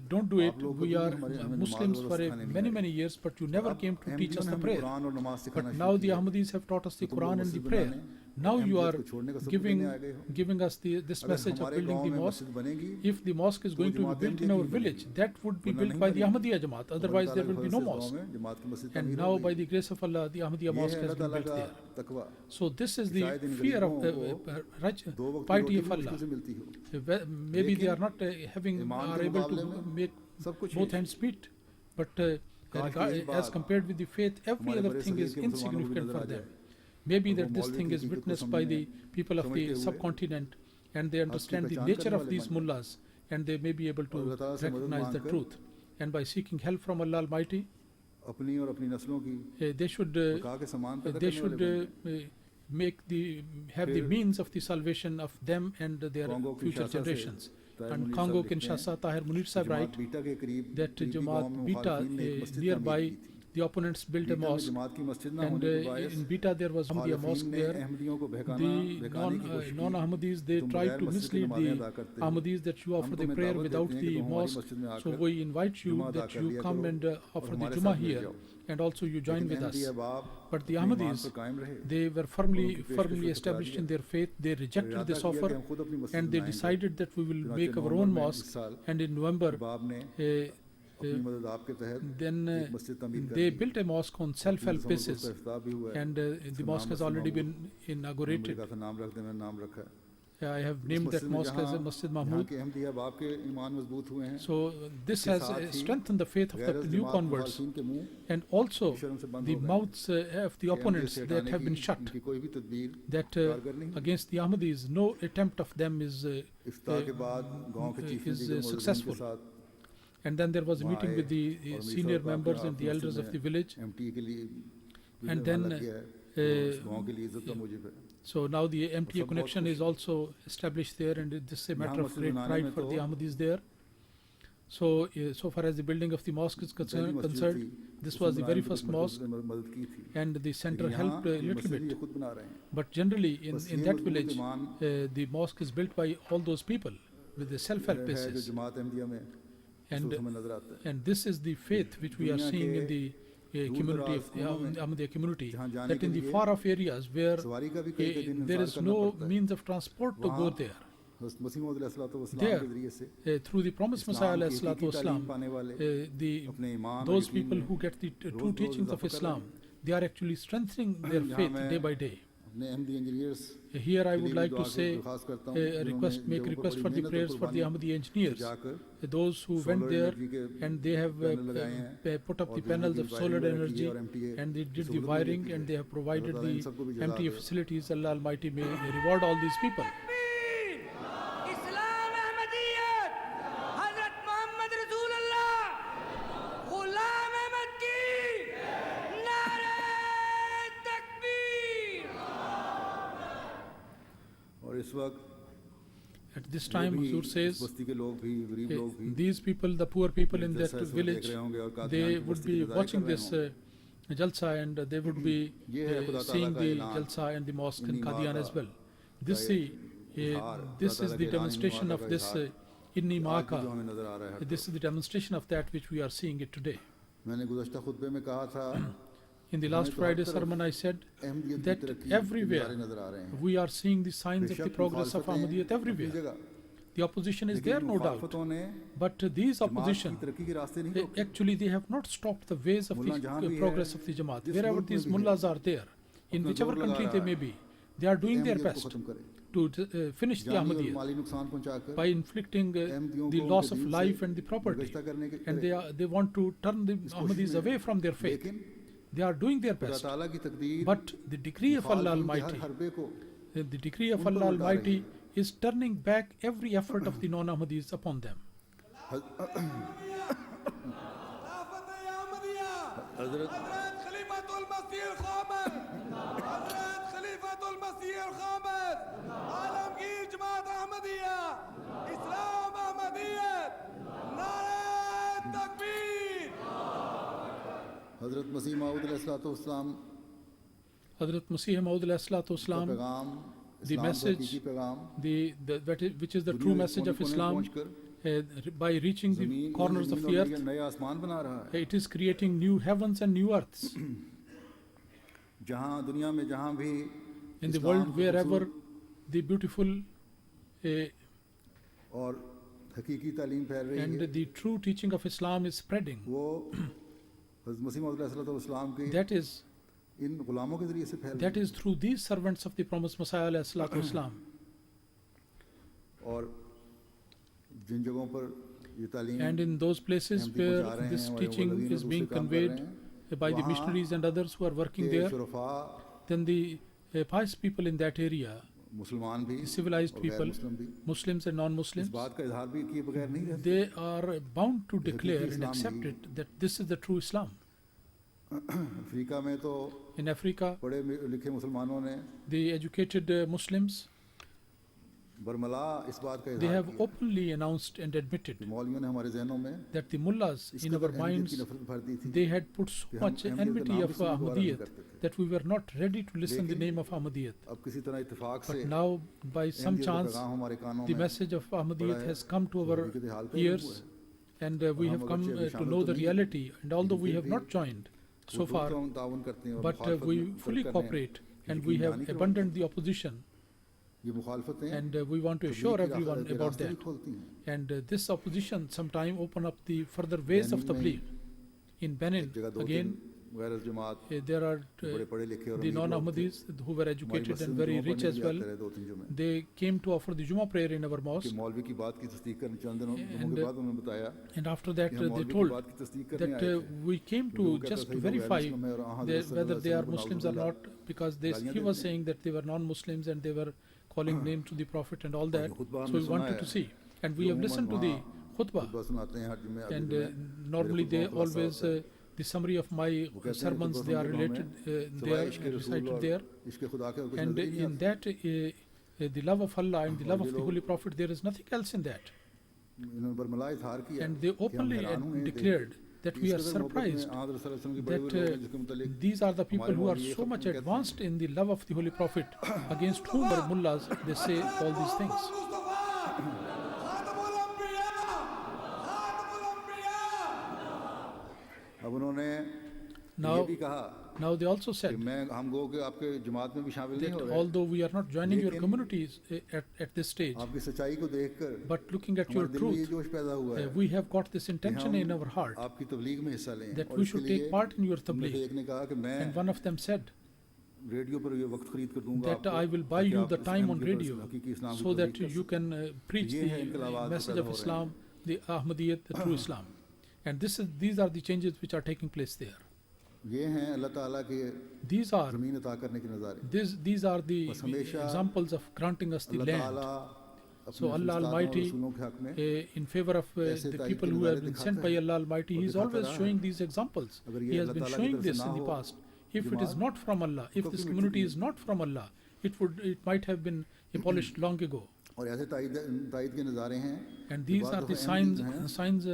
don't do it, we are Muslims for many years, but you never came to teach us the prayer. But now the Ahmadis have taught us the Quran and the prayer. Now you are giving us this message of building the mosque. If the mosque is going to be built in our village, that would be built by the Ahmadiyya Jamaat, otherwise there will be no mosque. And now by the grace of Allah, the Ahmadiyya mosque has been built there. So this is the fear of piety of Allah. Maybe they are not are able to make both hands meet, but as compared with the faith, every other thing is insignificant for them. Maybe that this thing is witnessed by the people of the subcontinent, and they understand the nature of these mullahs, and they may be able to recognize the truth. And by seeking help from Allah Almighty, they should have the means of the salvation of them and their future generations. And Congo, Kinshasa, Tahir Munir Sahib write that Jamaat Beta nearby, the opponents built a mosque, and in Beta there was a mosque there. The non-Ahmadis, they tried to mislead the Ahmadis that you offer the prayer without the mosque. So we invite you that you come and offer the Jummah here, and also you join with us. But the Ahmadis, they were firmly established in their faith. They rejected this offer, and they decided that we will make our own mosque. And in November, then they built a mosque on self-help basis, and the mosque has already been inaugurated. I have named that mosque as a Masjid Mahmud. So this has strengthened the faith of the new converts, and also the mouths of the opponents that have been shut, that against the Ahmadis no attempt of them is successful. And then there was a meeting with the senior members and the elders of the village, and then so now the MTA connection is also established there, and this is a matter of great pride for the Ahmadis there. So so far as the building of the mosque is concerned, this was the very first mosque, and the center helped a little bit. But generally in that village, the mosque is built by all those people with the self-help basis. And this is the faith which we are seeing in the community of the Ahmadiyya community, that in the far off areas where there is no means of transport to go there, through the promised Messiah والسلام, those people who get the true teachings of Islam, they are actually strengthening their faith day by day. Here I would like to say, make request for the prayers for the Ahmadiyya engineers, those who went there and they have put up the panels of solar energy, and they did the wiring, and they have provided the MTA facilities. Allah Almighty may reward all these people. اس وقت At this time, Huzur says, بستی کے لوگ بھی غریب لوگ بھی these people, the poor people in that جلسہ اس وقت village, دیکھ رہے ہوں گے اور they قادیان کی would بستی be کی نظارے watching کر رہے this ہوں jalsa, and they would be یہ ہے خدا تعالیٰ seeing کا the اعلان jalsa and the mosque in انی ماں Qadian کا as well. This کا see, اظہار، this خدا is تعالیٰ the کے اعلان انی demonstration ماں of کا this اظہار Inni آج بھی Maka. جو ہمیں نظر آ رہا ہے This is the demonstration of that which we are seeing it today. میں نے گزشتہ خطبے میں کہا تھا In the last Friday sermon, I said احمدیت کی that ترقی کے everywhere نظارے نظر آ رہے ہیں we are seeing the signs of the بیشک progress of مخالفتیں Ahmadiyyat اپنی everywhere. جگہ، The opposition is لیکن there, no doubt. مخالفتوں نے But these جماعت کی opposition, ترقی کے راستے نہیں روکے. actually they have not stopped the ways of ملا جہاں the بھی progress ہے، of the Jamaat. جس Wherever ملک میں these بھی ہے، mullahs are there, in اپنا whichever زور لگا country رہا they ہے may be, they are doing their احمدیت کو best ختم کرے، to finish the جانی اور Ahmadiyyat مالی نقصان پہنچا کر by inflicting احمدیوں the کو loss ان of کے دین life سے and the property. برگشتہ کرنے کے And کرے. they want to turn the us Ahmadis کوشش میں away from their faith. لیکن They are doing their خدا best. تعالیٰ کی تقدیر But the decree of Allah مخالفین کے Almighty, ہر حربے کو the decree of in per Allah لٹا رہی Almighty is turning back every effort of the non-Ahmadis upon them. خلافت احمدیہ حضرت حضرت خلیفۃ المسیح الخامس حضرت خلیفۃ المسیح الخامس عالمگیر جماعت احمدیہ اسلام احمدیت نعرہ تکبیر. حضرت مسیح موعود علیہ الصلوۃ والسلام Hazrat Masih Maud alayhi salatu کا wasalam, پیغام the اسلام کا message, حقیقی پیغام which is the دنیا true کے message of کونے کونے Islam, پہنچ کر by reaching the زمین corners of زمین the اور earth, نئے آسمان بنا رہا ہے. it is creating new heavens and new earths. جہاں دنیا میں جہاں بھی In the اسلام world, کو wherever خوبصورت the beautiful اور حقیقی تعلیم پھیل رہی and ہے، the true teaching of Islam is spreading, وہ حضرت مسیح موعود علیہ الصلوۃ والسلام کے that ان غلاموں کے ذریعے سے پھیل رہی is through these servants of the promised Messiah alayhi salatu wasalam. ہے. اور جن جگہوں پر یہ تعلیم And in those places احمدی پہنچا where رہے this ہیں اور teaching والدین اور is دوسرے being کام کر conveyed رہے ہیں، by the وہاں missionaries and others who are working کے there, شرفاء then the pious people in that area, مسلمان بھی the civilized اور غیر people, مسلم بھی Muslims and اس non-Muslims, بات کا اظہار بھی کیے بغیر نہیں رہتے. they are bound to حقیقی declare and Islam accept he. it that this is the true Islam. افریقہ میں تو In Africa, پڑھے لکھے مسلمانوں نے the educated Muslims, برملا اس بات کا they اظہار have کیا openly announced and admitted کہ مولویوں نے ہمارے ذہنوں میں that the mullahs us in قدر our احمدیت کی minds, نفرت بھر دی تھی they had put so کہ ہم much احمدیت کا enmity نام of بھی سننے کو گوارا نہیں Ahmadiyyat کرتے تھے. that we were not ready to listen the لیکن name of Ahmadiyyat. اب کسی طرح اتفاق سے But now, by some احمدیت کا chance, پیغام ہمارے کانوں the میں message of Ahmadiyyat ہے. has come to our حقیقت حال کا علم ears, ہوا ہے. and we اور have ہم come اگرچہ ابھی to شامل know تو the نہیں ہیں، reality. And although we لیکن have پھر not joined so وہ far, ہم تعاون کرتے ہیں اور but مخالفت we میں fully فرق کرنے cooperate, and یقین we have دہانی کرواتے abandoned the opposition, ہیں. یہ مخالفتیں and we want to تبلیغ assure کی everyone کے about راستے بھی that. کھولتی ہیں. And this opposition sometime open up the further ways of Benin tabligh. In Benin, ایک جگہ دو again, تین غیر الجماعت there are بڑے پڑھے لکھے اور the امیر لوگ تھے. non-Ahmadis who were ہماری educated مسجد and میں very جمعہ rich پڑھنے as بھی well. آتے رہے 2-3 جمعے. They came to offer the Jummah prayer in our کہ mosque, مولوی کی بات کی تصدیق کرنے چند دنوں And, کے بعد انہوں نے بتایا and after that کہ ہم they مولوی کی told بات کی تصدیق کرنے that آئے تھے. we came تو to لوگ کہتے just تھے to کہ وہ غیر verify مسلم ہے اور آن حضرت صلی whether اللہ they علیہ are وسلم کو Muslims or نعوذ not, because گالیاں he was دیتے ہیں. saying that they were non-Muslims and they were calling names to the Prophet and all اور that. یہ خطبہ ہم So نے we سنا wanted ہے. to see, and we جو have عموماً listened to the وہاں khutbah, خطبہ سناتے ہیں ہر جمعے اگلے and جمعے. normally میرے they خطبوں کا خلاصہ always ہوتا ہے. the summary of my وہ کہتے ہیں sermons, خطبہ they are سنتے تو ہمیں related سوائے there, عشق رسول recited اور there. عشق خدا کے اور کچھ And نظر ہی نہیں in آتا. that, the love of Allah and the love اور of یہ the لوگ Holy Prophet, there is nothing else in that. انہوں نے برملا اظہار کیا And they کہ ہم openly حیران ہوئے declared that we are surprised that these are the people who are so much advanced in the love of the Holy Prophet, against whom our mullahs, they say all these things. خاتم الانبیاء خاتم الانبیاء. اب انہوں نے Now, یہ بھی کہا now they also کہ said میں ہم گو کہ آپ کے جماعت میں بھی شامل نہیں that ہو رہے. although we are not joining your لیکن communities at this stage, آپ کی سچائی کو دیکھ کر but looking at your ہمارے دل میں یہ truth, جوش پیدا ہوا ہے we have got this کہ intention in our ہم heart آپ کی تبلیغ میں حصہ لیں. that اور we اس کے should لیے take part in your ہم میں سے tabligh. ایک نے کہا کہ میں And one of them said radio پر یہ وقت خرید کر دوں گا that I will buy you the time on radio so that you can preach یہ ہے the انقلابات جو message پیدا of ہو رہے ہیں. Islam, the Ahmadiyyat, the true Islam. And these are the changes which are taking place there. یہ ہیں اللہ تعالیٰ کے These are زمین عطا کرنے کے نظارے. these are the بس ہمیشہ examples of granting us the Allah land. تعالیٰ So اپنے Allah فرشتوں اور Almighty, رسولوں کے حق میں in favor of ایسے the تائید people کے who نظارے have been دکھاتا sent by ہے Allah Almighty, اور He is دکھاتا always رہا showing ہے. these examples. اگر He یہ has اللہ been تعالیٰ کی showing طرف سے this نہ in the who past. If it is جماعت not from Allah, if تو this کبھی مل community چکی is not from Allah, it might have been abolished long ago. اور ایسے تائید کے نظارے ہیں And these are the signs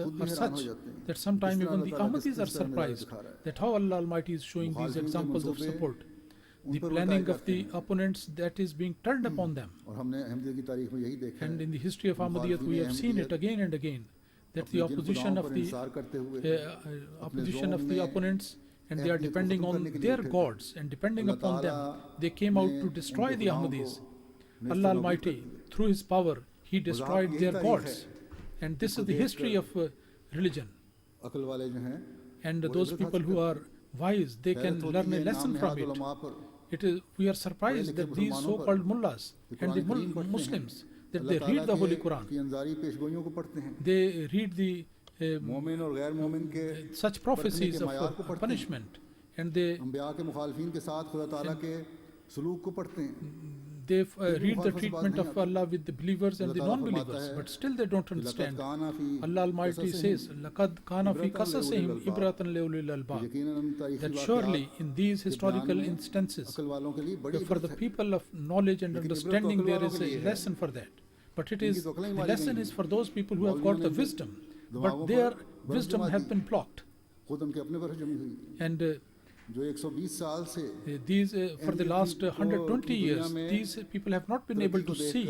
are such that sometime even the Ahmadis are surprised that how Allah Almighty is showing these examples of support. The planning of the opponents that is being turned upon them. اور ہم نے احمدیت کی تاریخ میں یہی دیکھا And ہے in the history of Ahmadiyyat we have seen it again and again that the opposition of the opponents, and they are depending on their gods, and depending upon them they came out to destroy the Ahmadis. Allah Almighty, through His power, He destroyed their gods. And this is the history of religion. عقل والے جو ہیں And those people who are wise, they can learn a lesson from it. We are surprised that these so-called mullahs and the Muslims, that they read the Holy Quran. کی انذاری پیشگوئیوں کو پڑھتے ہیں. They read the مومن اور غیر مومن کے such prophecies of punishment, and they انبیاء کے مخالفین کے ساتھ خدا تعالیٰ کے سلوک کو پڑھتے ہیں. they read the treatment of Allah with the believers and the non-believers, but still they don't understand. Allah Almighty says, لَقَدْ كَانَ فِي قَصَصِهِمْ إِبْرَةً لِأُولِي الْأَلْبَابِ, that surely in these historical instances, for the people of knowledge and understanding, there is a lesson for that. But the lesson is for those people who have got the wisdom, but their wisdom has been blocked. And جو 120 سال سے these for the last 120 years these people have not been able to see,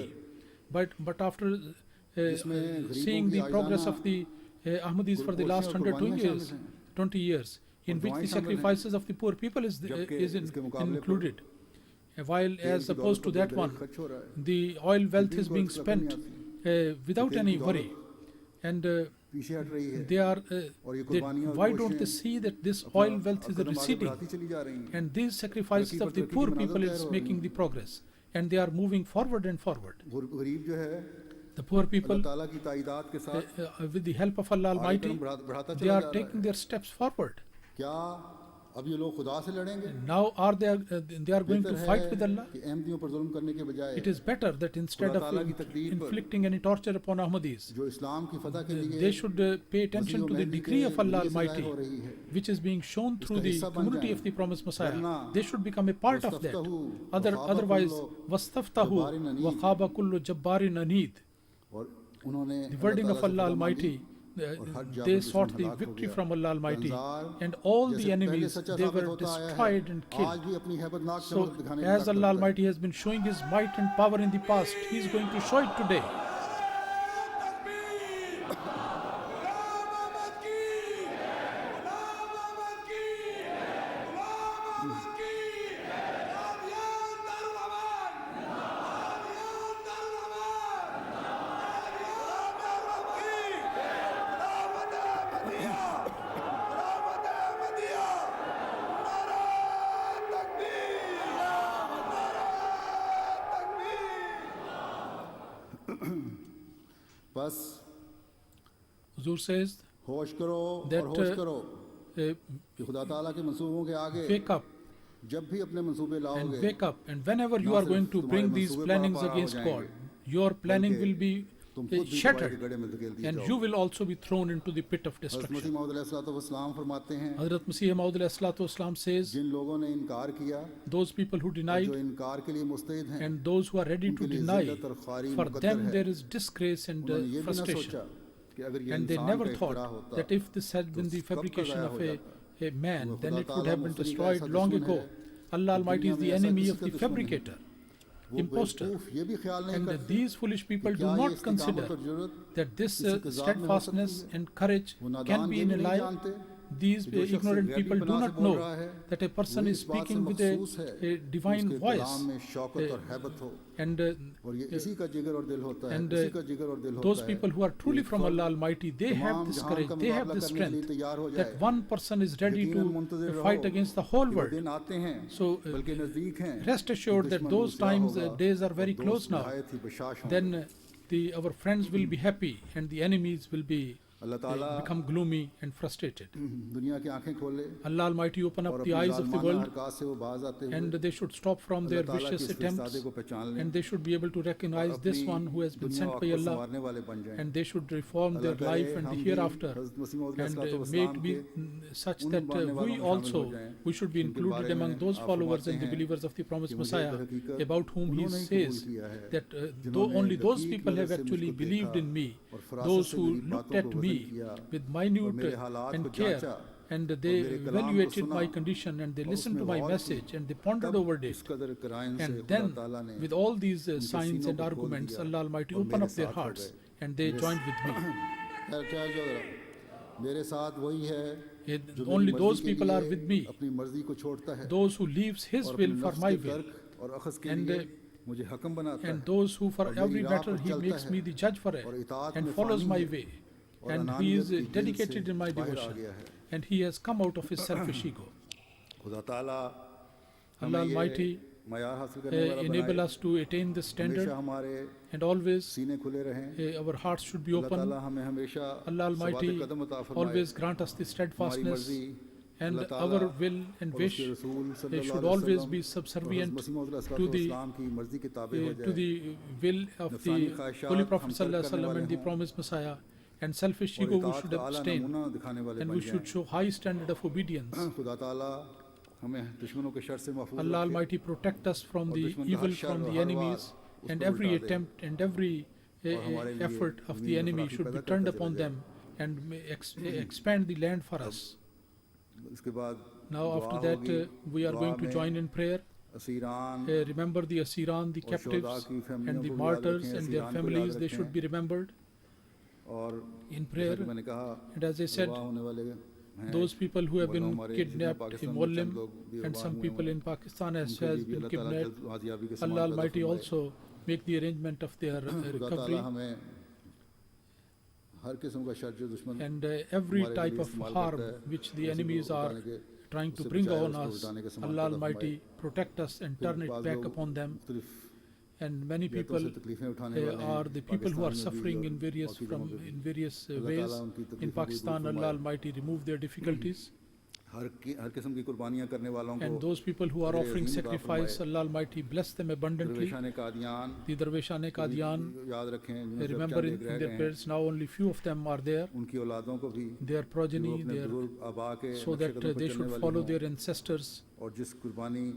but after seeing the progress of the Ahmadis for the last 120 years, in which the sacrifices of the poor people is included, while as opposed to that one the oil wealth is being spent without any worry, and they are why don't they see that this oil wealth is receding, and these sacrifices of the poor people is making the progress, and they are moving forward and forward. The poor people, with the help of Allah Almighty, they are taking their steps forward. اب یہ لوگ خدا سے لڑیں گے. Now they are going to fight with Allah. احمدیوں پر ظلم کرنے کے بجائے It is better that instead of inflicting any torture upon Ahmadis, جو اسلام کی فتح کے لیے they should pay attention to the decree of Allah Almighty, which is being shown through the community of the promised Messiah. They should become a part of that. Otherwise, وَاسْتَفْتَهُ وَخَابَ كُلُّ جَبَّارٍ أَنِيدٍ, the wording of Allah Almighty, they sought the victory from Allah Almighty, and all the enemies, they were destroyed and killed. So as Allah Almighty has been showing His might and power in the past, He is going to show it today. بس Huzur says ہوش کرو اور ہوش کرو کہ خدا تعالیٰ کے منصوبوں کے آگے wake up جب بھی اپنے منصوبے لاؤ and گے, wake up, and whenever you are going to bring these plannings against God, your planning will be shattered, and you will also be thrown into the pit of destruction. فرماتے ہیں, Hazrat Masih Maud ﷺ says, جن لوگوں نے انکار کیا, those people who denied جو انکار کے لیے مستعد ہیں, and those who are ready to deny, for them there is disgrace and frustration. And they never thought that if this had been the fabrication of a man, then it would have been destroyed long ago. Allah Almighty is the enemy of the fabricator, imposter. And these foolish people do not consider that this steadfastness and courage can be in a lie. These ignorant people do not know that a person is speaking with a divine voice, and those people who are truly from Allah Almighty, they have this courage, they have this strength, that one person is ready to fight against the whole world. So rest assured that those days are very close now. Then our friends will be happy and the enemies will be اللہ تعالیٰ become gloomy and frustrated. دنیا کی آنکھیں کھولے Allah Almighty open اور up the اپنی eyes of the ظالمانہ world, حرکات سے وہ باز آتے ہوئے and they should stop from Allah their تعالیٰ کی vicious اس فرستادے attempts, کو پہچان لیں and they should be able to recognize اور this اپنی one who has been دنیا sent و by آخرت Allah, سنوارنے والے بن جائیں. and they should reform Allah their life کرے and ہم the بھی hereafter, حضرت مسیح موعود and علیہ may it السلام be کے such ان that ماننے والوں we میں شامل also ہو جائیں we should be جن کے included بارے among میں those آپ followers فرماتے and the ہیں believers of the promised کہ مجھے Messiah, در حقیقت about whom he انہوں نے ہی says قبول کیا ہے that جنہوں though نے only those دقیق people نظر have سے مجھ actually کو believed دیکھا in me, اور فراست those سے who میری looked باتوں at کو me وزن کیا with اور minute میرے حالات کو and care, جانچا and اور they میرے کلام کو evaluated سنا my condition, and they اور اس listened میں to my غور کی. message, and they pondered تب over اس it. قدر قرائن سے And خدا then, تعالیٰ نے with all these ان کے signs سینوں and کو کھول arguments, دیا Allah Almighty اور opened میرے up their ساتھ ہو hearts, گئے. and they میرے joined with me. کیا جو میرے ساتھ وہی ہے جو میری Only مرضی those کے people are لیے with me, اپنی مرضی کو چھوڑتا ہے those who leaves His اور will اپنے for نفس my کے will, ترک اور اخذ کے and لیے مجھے حکم بناتا ہے and those who for اور میری every راہ matter پر He چلتا makes ہے me the judge for it, اور اطاعت and میں follows فانی my ہے way, اور and He انانیت is کی جلد سے dedicated in my باہر آ devotion, گیا ہے. and He has come out of His selfish ego. خدا تعالیٰ Allah ہمیں Almighty یہ معیار حاصل کرنے والا enable بنائے. us to attain this standard, ہمیشہ ہمارے and always سینے کھلے رہیں. our hearts should be Allah open. تعالیٰ ہمیں ہمیشہ Allah ثبات Almighty قدم عطا فرمائے. always grant us the ہماری steadfastness, مرضی and اللہ تعالیٰ our will and اور اس wish کے رسول صلی اللہ should علیہ always وسلم be اور حضرت subservient مسیح موعود علیہ to the السلام کی مرضی کے تابع ہو to جائے. the will of نفسانی the خواہشات Holy ہم Prophet ترک sallallahu alaihi کرنے wasallam والے and the ہوں promised Messiah, and selfish اور ego we اطاعت should کا اعلیٰ abstain, نمونہ دکھانے والے and بن we جائیں. should show high standard of obedience. خدا تعالیٰ ہمیں دشمنوں کے شر سے محفوظ Allah رکھے Almighty protect us from اور the دشمن کا evil ہر شر from اور the Hare enemies, war and us per every الٹا دے. attempt and every اور ہمارے لیے effort of the زمین میں enemy فراخی should be پیدا turned کرتا upon چلا them, and may expand the land for us. اس کے بعد Now after دعا that ہوگی. we are دعا going to میں join in prayer. اسیران Remember the Asiran, the اور شہداء captives, کی فیملیوں and the کو بھی یاد martyrs رکھیں. and their اسیران کو یاد families, they رکھیں. should be remembered اور in جیسا prayer. کہ میں نے کہا And as I said, گواہ ہونے والے ہیں. those people who have ورنہ been ہمارے جتنا kidnapped, پاکستان میں Molim, چند لوگ بھی and گواہ some ہوئے people ہیں. in Pakistan ان as کے has لیے بھی been اللہ تعالیٰ kidnapped. جلد بازیابی کے سامان Allah پیدا Almighty فرمائے. also make the arrangement of their خدا recovery, تعالیٰ ہمیں ہر قسم کا شر جو دشمن and every ہمارے type لیے of استعمال harm کرتا ہے which the اسی کو enemies are اٹھانے کے trying اس to سے bring بچائے، on اس کو us, اٹھانے کے سامان Allah پیدا فرمائے. Almighty protect us and turn it بعض back لوگ upon them. مختلف And many جہتوں people سے تکلیفیں اٹھانے والے ہیں. are the people who are Pakistan میں بھی suffering اور in various باقی جگہوں from پہ بھی. in various Allah ways. تعالیٰ ان کی In تکلیفوں کو دور Pakistan, Allah فرمائے. Almighty remove their difficulties. ہر قسم کی قربانیاں کرنے والوں And کو those people who are اجر offering عظیم عطا sacrifice, فرمائے. Allah Almighty bless them abundantly. درویشان Qadian The Darweshan Qadian, یاد رکھیں جن میں سے اب remember چند in ایک رہ their گئے ہیں. prayers, now only few of them are there. ان کی اولادوں کو بھی Their کہ وہ progeny, اپنے their بزرگ آبا کے so نقش that قدم پر they چلنے should والے follow ہوں. their ancestors, اور جس قربانی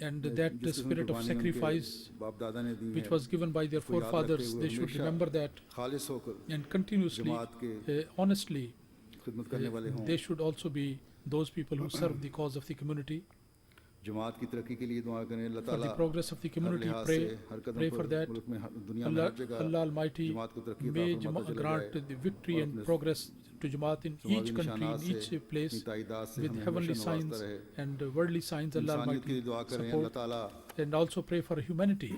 and جس that قسم کی spirit of قربانی ان کے sacrifice باپ دادا نے دی which ہے was given by their اس کو یاد رکھتے forefathers, ہوئے they should ہمیشہ remember that خالص ہو کر and continuously, جماعت کے honestly, خدمت کرنے والے ہوں. they should also be those people who serve the cause of the community. جماعت کی ترقی کے لیے دعا کریں. اللہ For the تعالیٰ progress of the Hare community, لحاظ pray, سے ہر قدم pray پر for that. ملک میں ہر دنیا میں ہر جگہ Allah Almighty جماعت کو ترقی عطا may فرماتا چلا grant جائے. the victory اور and اپنے progress to Jamaat in سماجی each country, نشانات in سے each place, اپنی تائیدات سے with ہمیں heavenly ہمیشہ signs نوازتا رہے. and worldly signs. Allah انسانیت کے لیے Almighty دعا کریں. اللہ support, تعالیٰ and also pray for humanity.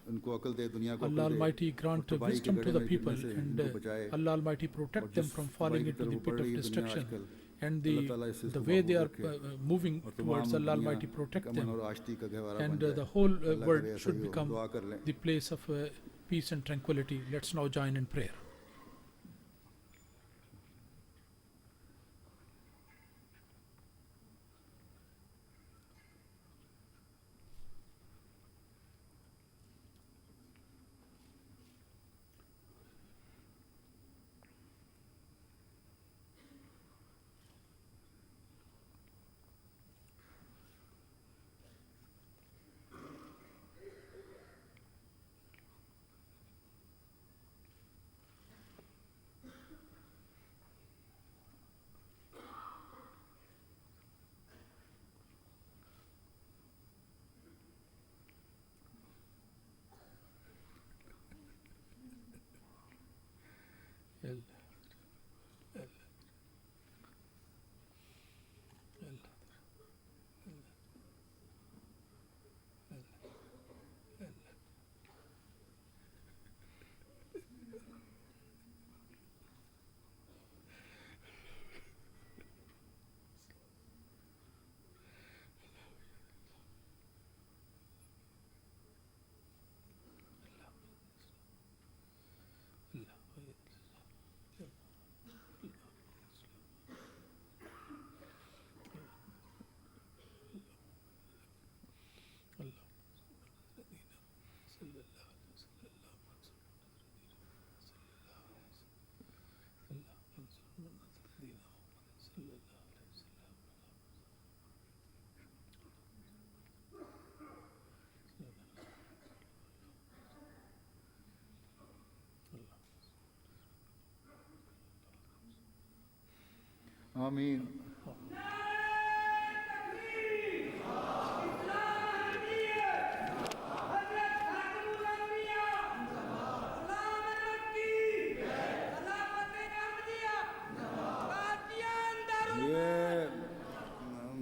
ان کو عقل دے, دنیا کو Allah عقل دے. Almighty grant اور تباہی کے wisdom to گڑھے the میں people, گرنے سے and ان کو بچائے. Allah Almighty اور protect them جس from تباہی falling کی into طرف the وہ بڑھ pit of رہی ہے دنیا destruction. آج کل, And اللہ تعالیٰ اس سے the اس کو way they محفوظ are رکھے. moving اور تمام towards, Allah دنیا Almighty protect امن them, اور آشتی کا گہوارہ and بن جائے. the whole اللہ world کرے ایسا should ہی ہو. become دعا کر لیں. the place of peace and tranquility. Let's now join in prayer. آمین.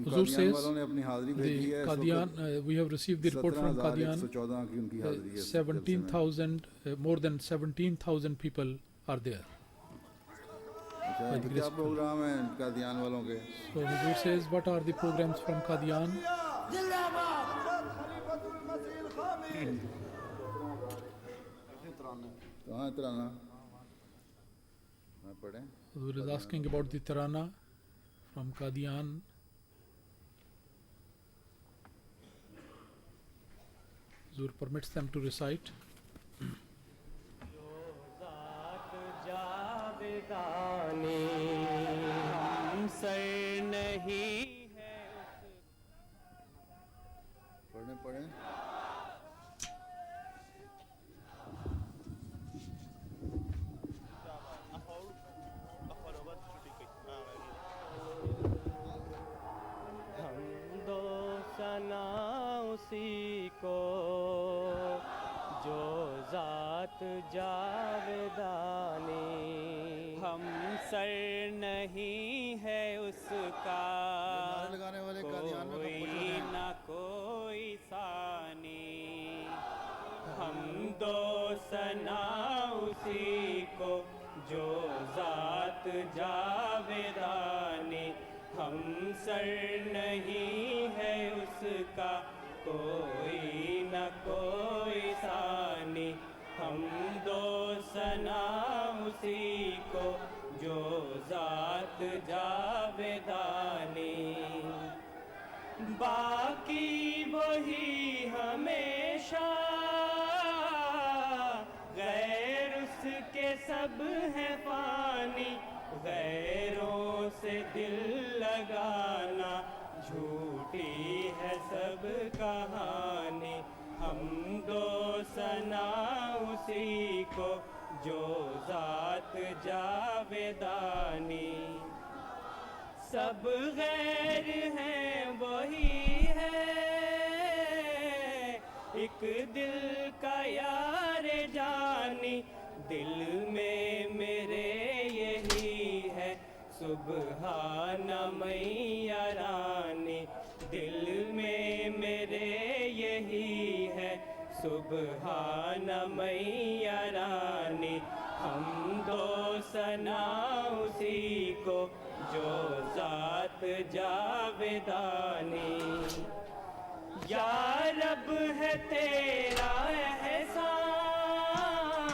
Huzur says, والوں نے اپنی حاضری بھیجی the ہے. Qadian, we have received the report from Qadian. 17,114 کی ان کی حاضری ہے. 17,000, more than 17,000 people are there. کیا پروگرام ہے قادیان والوں کے؟ So Huzur says, what are the programs from Qadian? کہاں ترانہ پڑھیں. Huzur is asking about the Tarana from Qadian. Huzur permits them to recite. پڑھیں. اسی کو جو ذات جاودانی ہم سر نہیں ہے اس کا لگانے والے قادیان میں کوئی نہ کوئی ثانی ہم دو ثنا اسی کو جو ذات جاودانی ہم سر نہیں ہے اس کا کوئی نہ کوئی ثانی ہم دو ثنا اسی کو جو ذات جاودانی باقی وہی ہمیشہ غیر اس کے سب ہیں فانی غیروں سے دل لگانا جھوٹی ہے سب کہانی ہم دو ثنا اسی کو جو ذات جاودانی سب غیر ہیں وہی ہے ایک دل کا یار جانی دل میں میرے یہی ہے سبحان میاں رانی دل میں میرے یہی ہے سبحان میاں رانی ہم دو ثنا اسی کو جو ذات جاودانی یا رب ہے تیرا احسان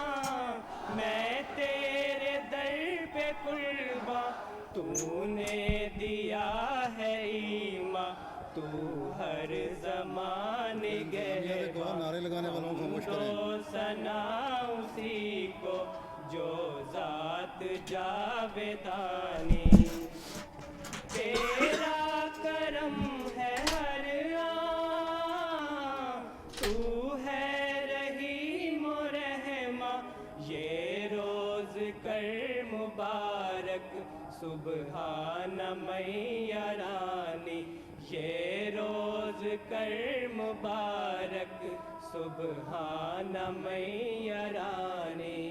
میں تیرے در پہ قرباں تو نے دیا ہے ایمان تو ہر زمان نعرے لگانے والوں کو خوش کریں. دو ثنا اسی کو جو ذات جاودانی تیرا کرم ہے ہر آن تو ہے رحیم و رحماں یہ روز کر مبارک سبحان میاں رانی یہ روز کر مبارک سبحان میاں رانی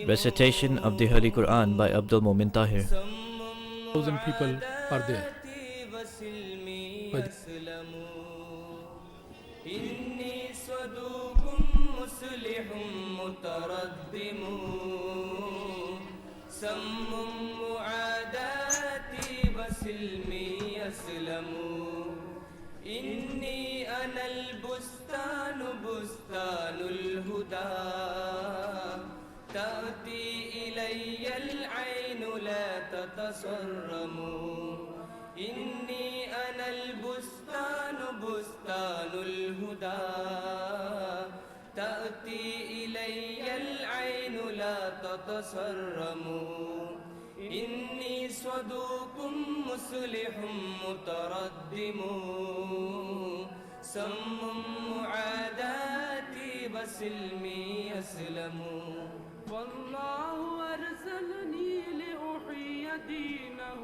Recitation of the Holy Quran by Abdul Momin Tahir. 1,000 people are there. إني صدوق مصلح متردم سم معاداتي أسلموا إني أنا البستان بستان الهدى تأتي إلي العين لا تتصرم إني أنا البستان بستان الهدى تأتي إلي العين لا تتصرم إني صدوق مصلح متردم سم معاداتي بسلمي يسلم والله أرسلني لأحيي دينه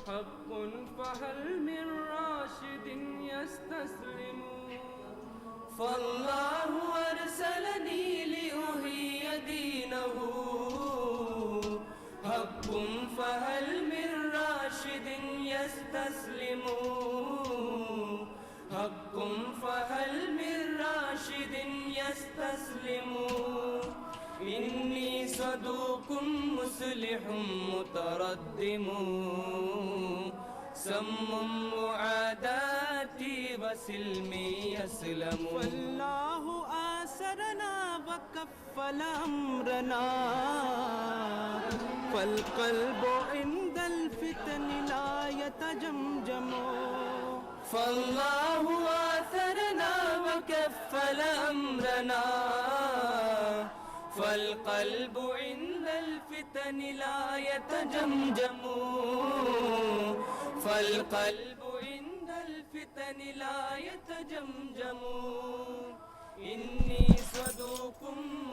حق فهل من راشد يستسلم فالله أرسلني لأحيي دينه حق فهل من راشد يستسلم حق فهل من راشد يستسلم إني صدوق مصلح متردم سم معاداتي وسلمي يسلم والله آسرنا وكفل أمرنا فالقلب عند الفتن لا يتجمجم فالله آثرنا وكفل أمرنا فالقلب عند الفتن لا يتجمجم فالقلب عند الفتن لا يتجمجم إني صدوق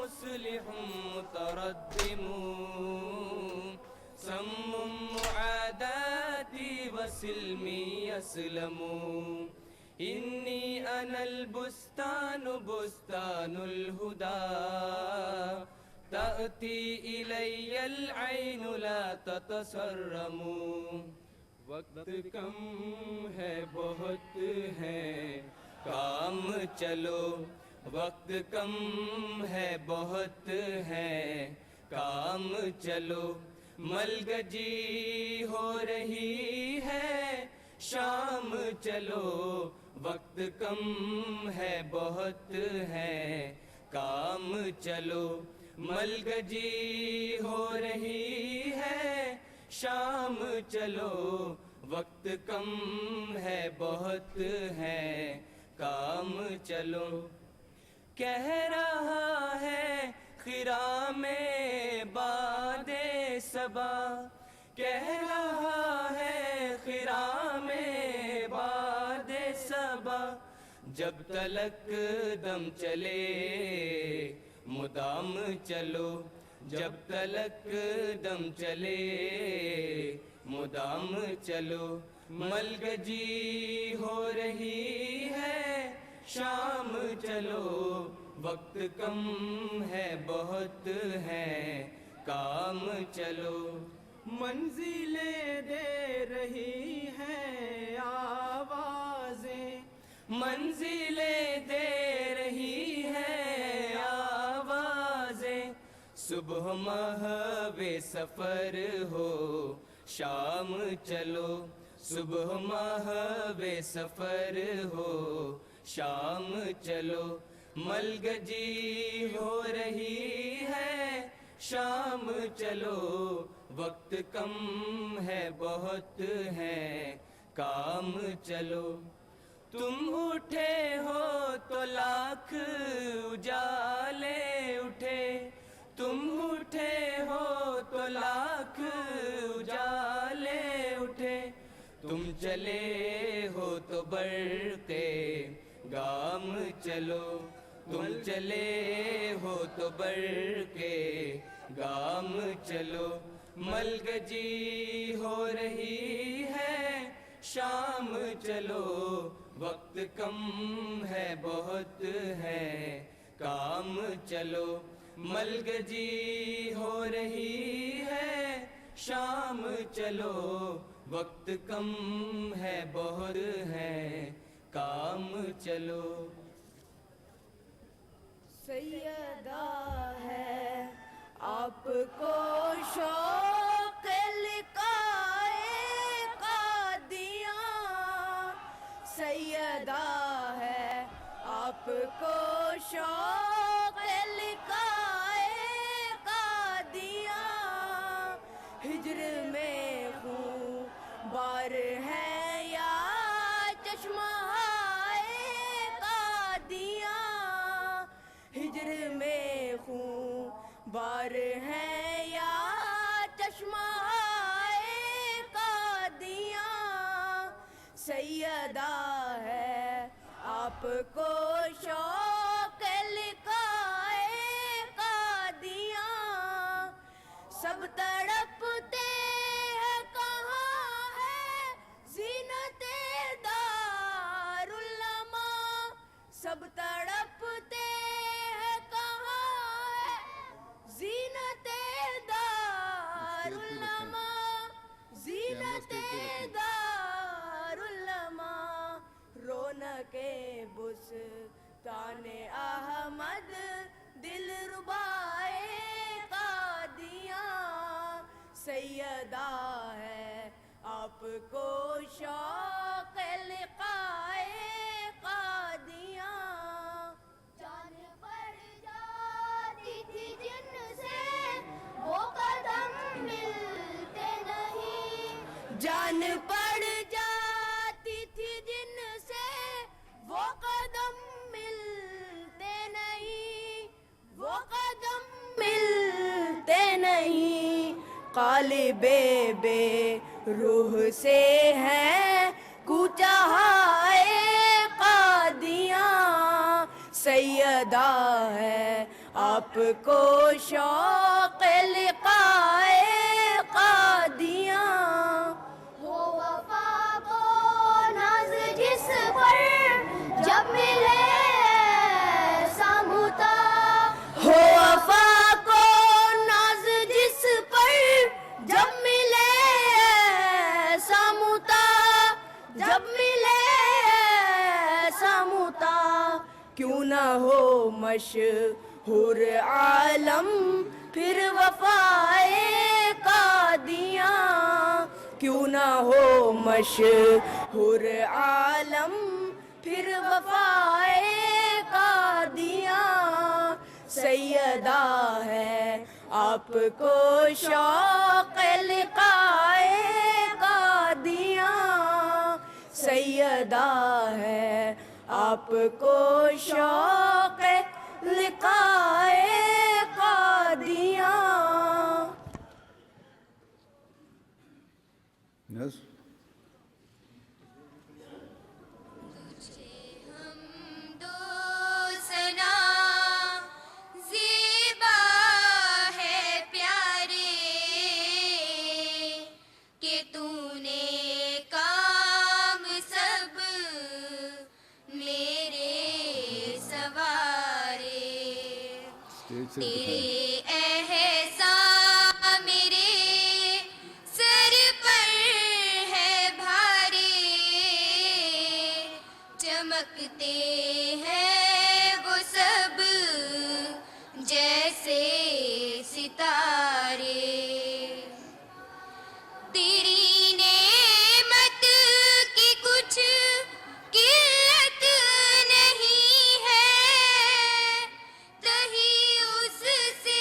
مصلح متردم سم معاداتي وسلمي يسلم إني أنا البستان بستان الهدى تأتي إلي العين لا تتصرم وقت کم ہے بہت ہے کام چلو وقت کم ہے بہت ہے کام چلو ملگجی ہو رہی ہے شام چلو وقت کم ہے بہت ہے کام چلو ملگجی ہو رہی ہے شام چلو وقت کم ہے بہت ہے کام چلو کہہ رہا ہے خرام باد صبا کہہ رہا ہے خرام باد صبا جب تلک دم چلے مدام چلو جب تلک دم چلے مدام چلو ملگجی ہو رہی ہے شام چلو وقت کم ہے بہت ہے کام چلو منزلیں دے رہی ہیں آوازیں منزلیں دے رہی ہیں آوازیں صبح محو سفر ہو شام چلو صبح محو سفر ہو شام چلو ملگجی ہو رہی ہے شام چلو وقت کم ہے بہت ہے کام چلو تم اٹھے ہو تو لاکھ اجالے اٹھے تم اٹھے ہو تو لاکھ اجالے اٹھے تم چلے ہو تو برقے گام چلو تم چلے ہو تو برقے گام چلو ملگجی ہو رہی ہے شام چلو وقت کم ہے بہت ہے کام چلو ملگجی ہو رہی ہے شام چلو وقت کم ہے بہت ہے کام چلو سیدہ ہے آپ کو شوق لقائے کا کو شوق لقائے قادیاں، ہجر میں خون بار ہے یا چشمہ قادیاں، ہجر میں خون بار ہے یا چشمہ قادیاں، سیدہ ہے آپ کو شوق لقائے قادیاں، سب تڑپتے ہیں کہاں ہے زینت دارالعلماء، سب تڑپتے ہیں کہاں ہے زینت دارالعلماء، زینت دارالعلماء، رونق بستان احمد دل ربائے قادیاں، سیدہ ہے آپ کو شوق لقائے قادیاں، جان پڑ جاتی تھی جن سے وہ قدم ملتے نہیں، جان پڑ جاتی تھی جن سے وہ قدم ملتے نہیں، وہ قدم ملتے نہیں، قالب بے روح سے ہے کوچہ ہائے قادیاں، سیدہ ہے آپ کو شوق لقائے قادیاں، ہو وفا کو ناز جس پر جب ملے سامتا، ہو وفا کو ناز جس پر جب ملے سامتا، جب ملے سامتا، کیوں نہ ہو مشہور عالم پھر وفائے قادیاں، کیوں نہ ہو مشہور عالم پھر وفائے قادیاں، سیدہ ہے آپ کو شوق لقائے قادیاں، سیدہ ہے آپ کو شوق لقائے قادیاں. Yes. تیرے احسان میرے سر پر ہے بھاری، چمکتے ہیں وہ سب جیسے ستارے، تیری نعمت کی کچھ قلت نہیں ہے، تہی اس سے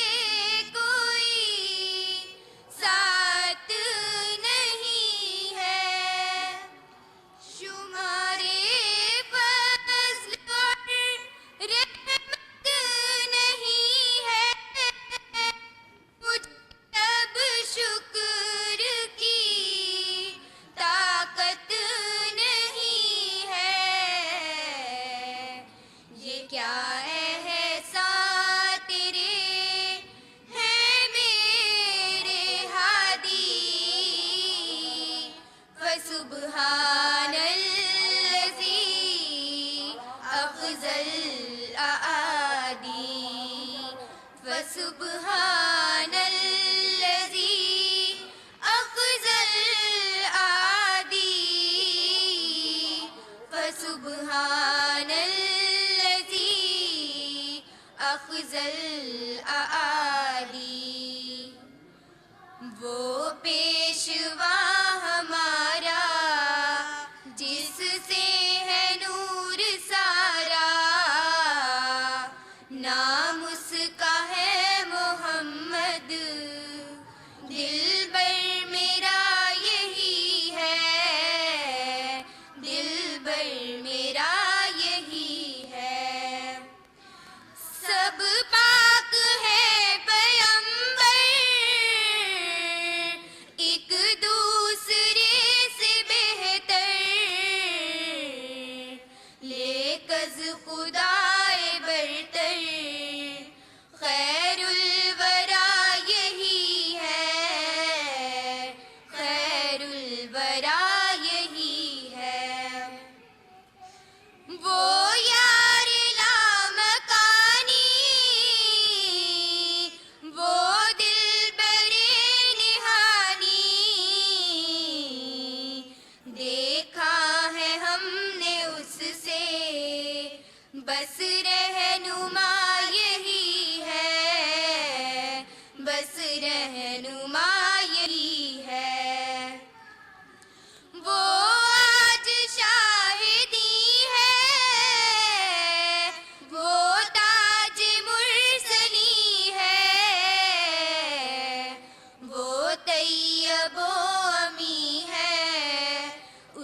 अबो अमी है,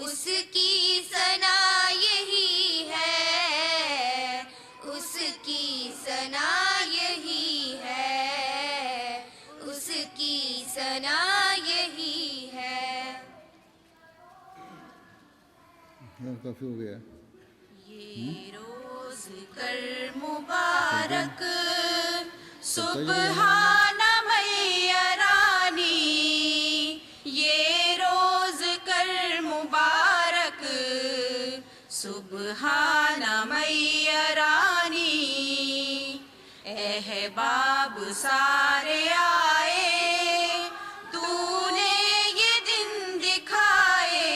उसकी सना यही है, उसकी सना यही है, उसकी सना यही है. काफी हो गया. ये रोज कर मुबारक सुबहाना मैया रानी, ये रोज कर मुबारक सुबहाना मैया रानी. अहबाब सारे आए, तूने ये दिन दिखाए,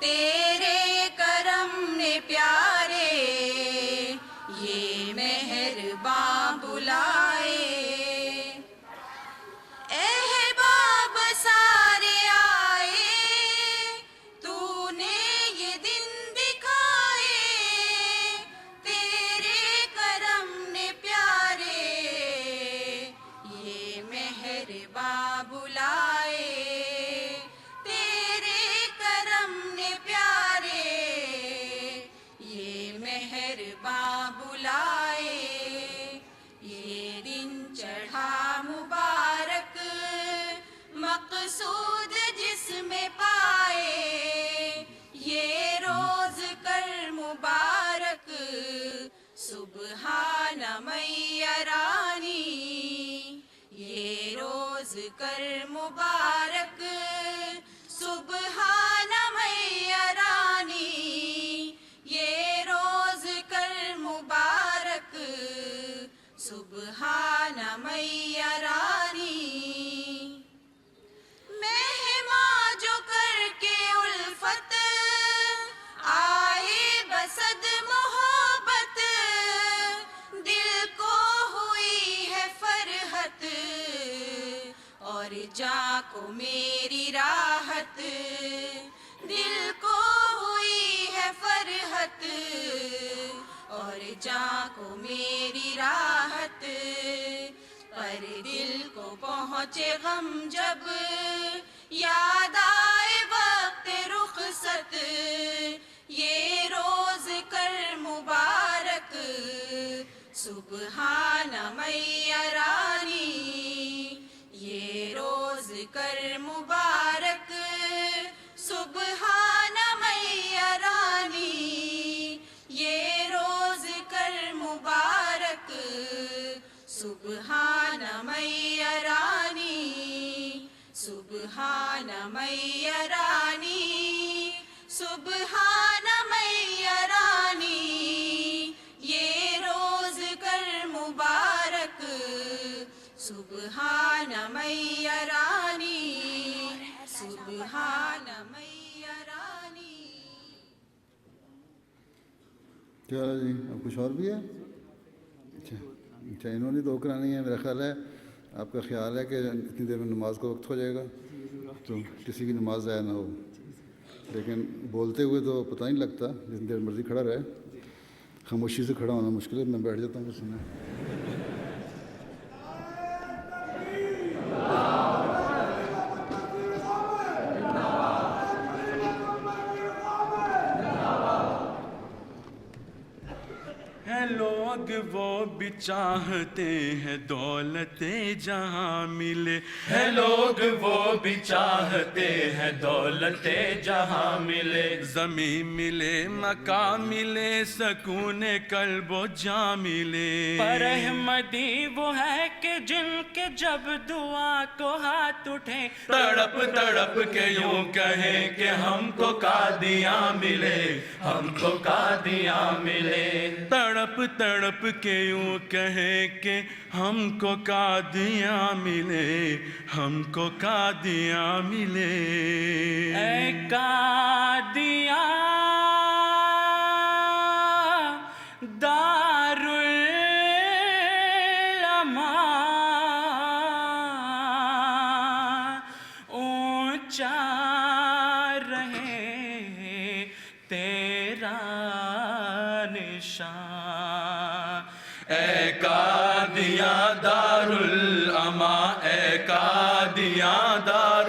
तेरे करम ने प्यारे ये मेहरबान बुलाए. अहबाब सारे आए, तूने ये दिन दिखाए, तेरे करम ने प्यारे ये मेहरबान बुलाए, तेरे करम ने प्यारे ये मेहरबान बुलाए. ये दिन चढ़ा मुबारक मकसूद जिसमें पाए, ये रोज कर मुबारक सुबहाना मैया रानी. ये रोज कर मुबारक सुबहाना मैया रानी, ये रोज कर मुबारक सुबहाना मैया रानी. मेहमान जो करके उल्फत आए बसद मोहब्बत, दिल को हुई है फरहत और जा को मेरी राहत. दिल को हुई है फरहत और जा को मेरी राहत. पर दिल को पहुँचे गम जब याद आए वक्त रुखसत, ये रोज कर मुबारक सुबहाना मैया रानी. ये रोज कर मुबारक सुबहाना मैया रानी, ये रोज कर मुबारक सुबहाना मैया रानी. सुबहाना मैया रानी, सुबहाना मैया रानी, ये रोज कर मुबारक सुबहाना मैया रानी, सुबहाना मैया रानी. क्या जी, अब कुछ और भी है? अच्छा, इन्होंने दो करानी है. मेरा ख्याल है आपका ख्याल है कि इतनी देर में नमाज का वक्त हो जाएगा तो किसी की नमाज ज़ाया ना हो, लेकिन बोलते हुए तो पता नहीं लगता, जितनी देर मर्जी खड़ा रहे. खामोशी से खड़ा होना मुश्किल है, मैं बैठ जाता हूँ सुनने. लोग वो भी चाहते हैं दौलतें जहाँ मिले, है लोग वो भी चाहते हैं दौलतें जहाँ मिले. ज़मीन मिले, मकान मिले, सकून कल्बो जा मिले. पर अहमदी वो है कि जिनके जब दुआ को हाथ उठे, तड़प तड़प के यूं कहें कि हमको कादियाँ मिले, हमको कादियाँ मिले. तड़प तड़प के यूं कहें कि हमको कादियाँ मिले, हमको कादियाँ मिले. ऐ कादियाँ दारुल अमा, ऊंचा रहे तेरा निशान. ऐ कादियाँ दारुल अमा, ऐ कादियाँ दारुल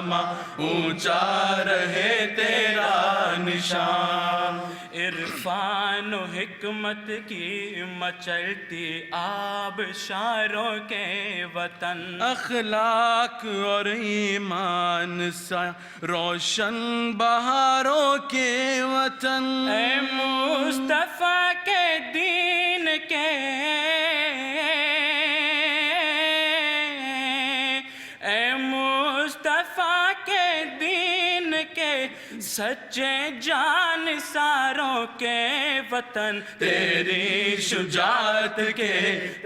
اما اونچا رہے تیرا نشان. عرفان و حکمت کی مچلتی آبشاروں کے وطن, اخلاق اور ایمان سا روشن بہاروں کے وطن. اے مصطفیٰ کے دین کے, اے مصطفیٰ کے دین کے سچے جانثاروں کے وطن. تیری شجاعت کے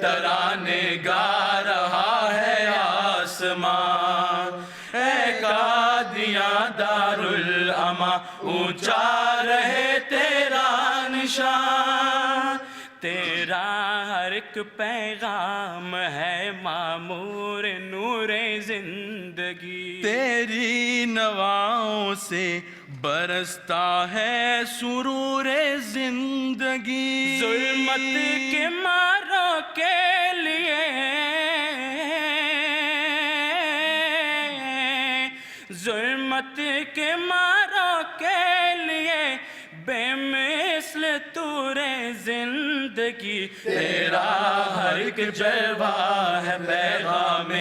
ترانے گا رہا ہے آسمان. اے قادیاں دارالاما اونچا رہے تیرا نشان. تیرا ہر ایک پیغام ہے معمور نور زندگی. تیری نواؤں سے برستا ہے سرور زندگی. ظلمت کے ماروں کے لیے, ظلمت کے ماروں کے لیے بے مثل طور زندگی. تیرا ہر ایک جلوہ ہے پیغام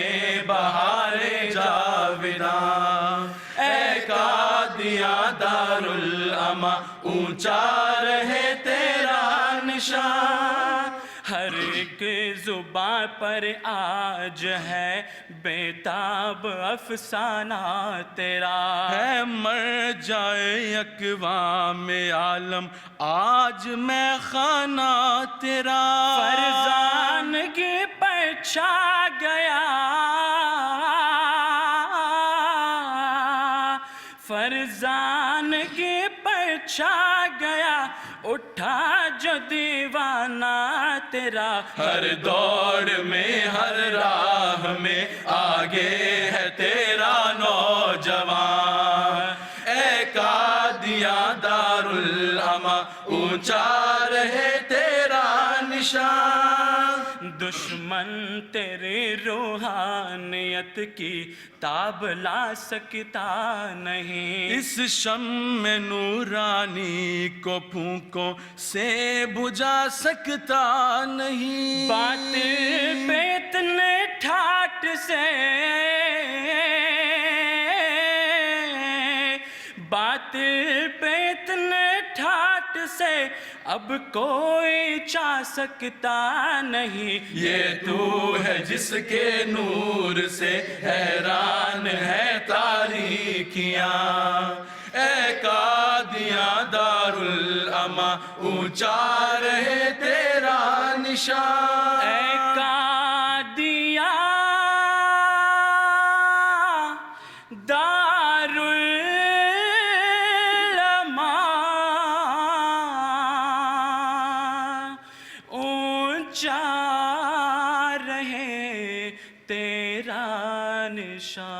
بہار جاوداں. اے قادیاں دارالاما اونچا رہے تیرا نشان. ہر ایک زباں پر آج ہے بیتاب افسانہ تیرا. ہے مر جائے اقوام عالم آج میں خانہ تیرا. فرزانگی پر چھا گیا, فرزانگی پر چھا گیا اٹھا جو دیوانہ تیرا. ہر دوڑ میں ہر راہ میں آگے ہے تیرا نوجوان. اے قادیاں دارالاما اونچا رہے تیرا نشان. دشمن تیری روحانیت کی تاب لا سکتا نہیں. اس شمع نورانی کو پھونکوں سے بجھا سکتا نہیں. باطل پہ اتنے ٹھاٹ سے, باطل پہ اتنے ٹھاٹ سے اب کوئی چاہ سکتا نہیں. یہ تو ہے جس کے نور سے حیران ہے تاریکیاں. اے قادیاں دارالاما اونچا رہے تیرا نشان. اے قادیاں دارالاما اونچا رہے تیرا نشان.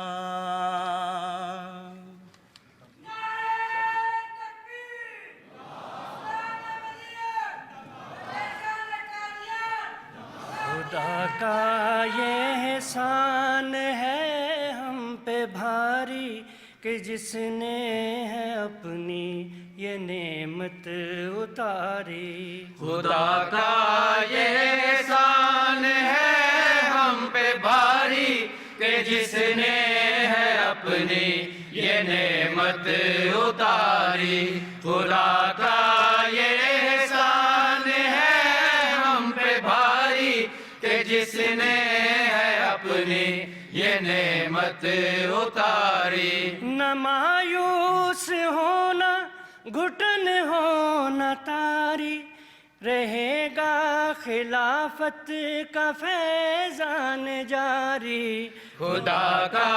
خدا کا یہ احسان ہے ہم پہ بھاری کہ جس نے ہے اپنی یہ نعمت اتاری. خدا کا یہ احسان ہے ہم پہ بھاری کہ جس نے ہے اپنی یہ نعمت اتاری. خدا کا یہ احسان ہے ہم پہ بھاری کہ جس نے ہے اپنی یہ نعمت اتاری. نہ مایوس ہونا گھٹن ہونا تاری, رہے گا خلافت کا فیضان جاری. خدا کا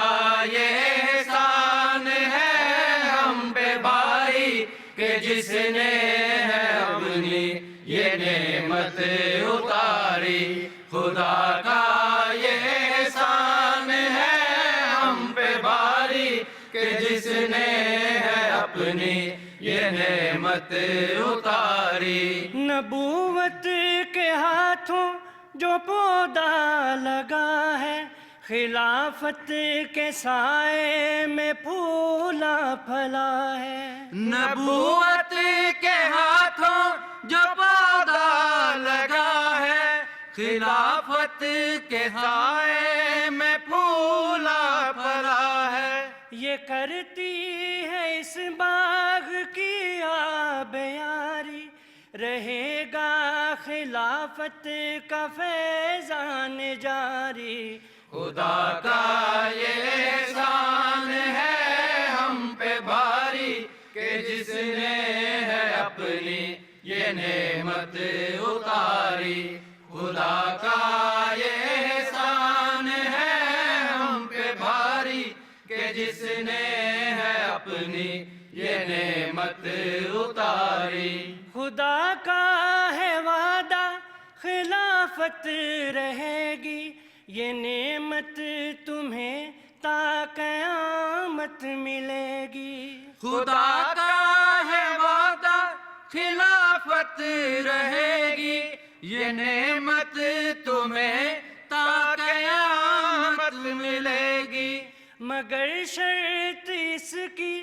یہ احسان ہے ہم پہ بھاری کہ جس نے ہے اپنی یہ نعمت اتاری. خدا کا یہ احسان ہے ہم پہ بھاری کہ جس نے ہے اپنی یہ نعمت اتاری. نبوت کے ہاتھوں جو پودا لگا ہے خلافت کے سائے میں پھولا پھلا ہے، نبوت کے ہاتھوں جو پودا لگا ہے، خلافت کے سائے میں پھولا پھلا ہے، یہ کرتی ہے اس باغ کی آب یاری، رہے گا خلافت کا فیضان جاری، خدا کا یہ احسان ہے ہم پہ بھاری کہ جس نے ہے اپنی یہ نعمت اتاری، خدا کا یہ احسان ہے ہم پہ بھاری کہ جس نے ہے اپنی یہ نعمت اتاری، خدا کا ہے وعدہ خلافت رہے گی، یہ نعمت تمہیں تا قیامت ملے گی، خدا کا ہے وعدہ خلافت رہے گی، یہ نعمت تمہیں تا قیامت ملے گی، مگر شرط اس کی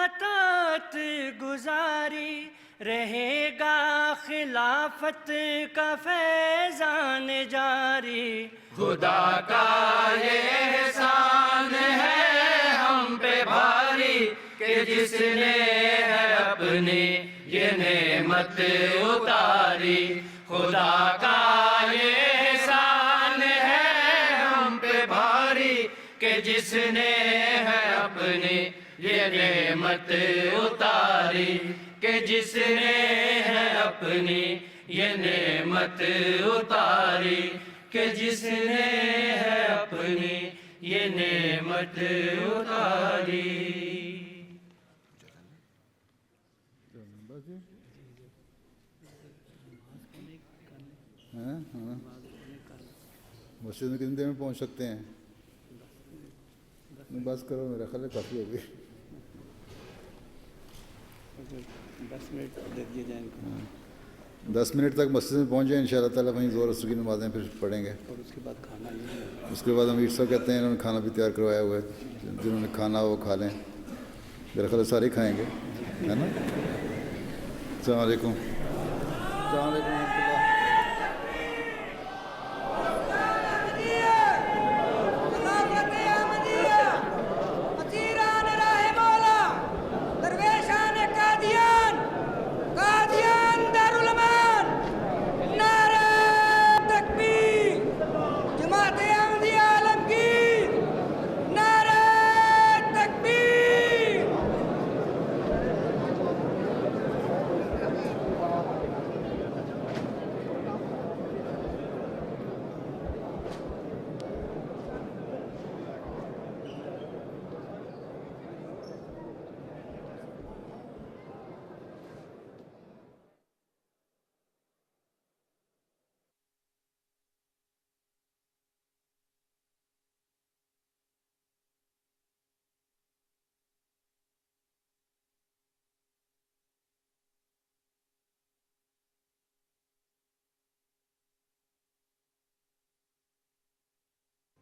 اطاعت گزاری، رہے گا خلافت کا فیضان جاری، خدا کا یہ احسان ہے ہم پہ بھاری کہ جس نے ہے اپنی یہ نعمت اتاری، خدا کا یہ احسان ہے ہم پہ بھاری کہ جس نے ہے اپنی یہ نعمت اتاری، کہ جس نے ہے اپنی یہ نعمت اتاری، کہ جس نے ہے اپنی یہ نعمت اتاری۔ مسجد میں کتنی دیر میں پہنچ سکتے ہیں؟ بس کرو، میرا خیال ہے کافی ہوگی۔ 10 منٹ دے دیے جائیں گے، 10 منٹ تک مسجد میں پہنچ جائیں انشاءاللہ تعالیٰ، وہیں زور اثر کی نمازیں پھر پڑھیں گے، اور اس کے بعد کھانا یہ ہے۔ اس کے بعد امیر صاحب کہتے ہیں انہوں نے کھانا بھی تیار کروایا ہوا ہے، جنہوں نے کھانا وہ کھا لیں، میرا خیال ہے سارے کھائیں گے، ہے نا؟ السلام علیکم۔ السلام علیکم ورحمۃ اللہ۔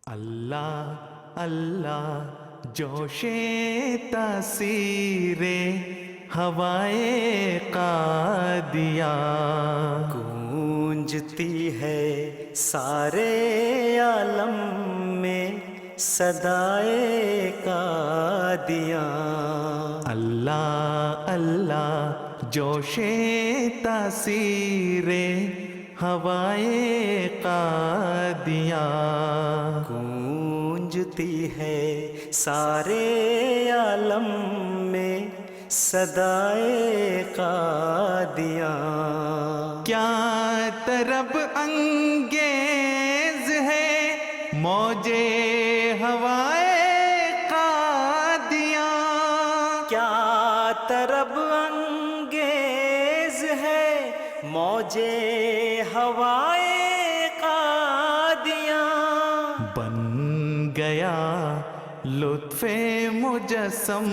اللہ اللہ جوش تاثیر ہوائے قادیاں گونجتی ہے سارے عالم میں صدائے قادیاں اللہ اللہ جوش تاثیر ہوائے قادیاں گونجتی ہے سارے عالم میں صدائے قادیاں کیا طرب انگیز ہے موجے ہوائے قادیاں کیا طرب انگیز ہے موجے ہوائے قادیاں بن گیا لطف مجسم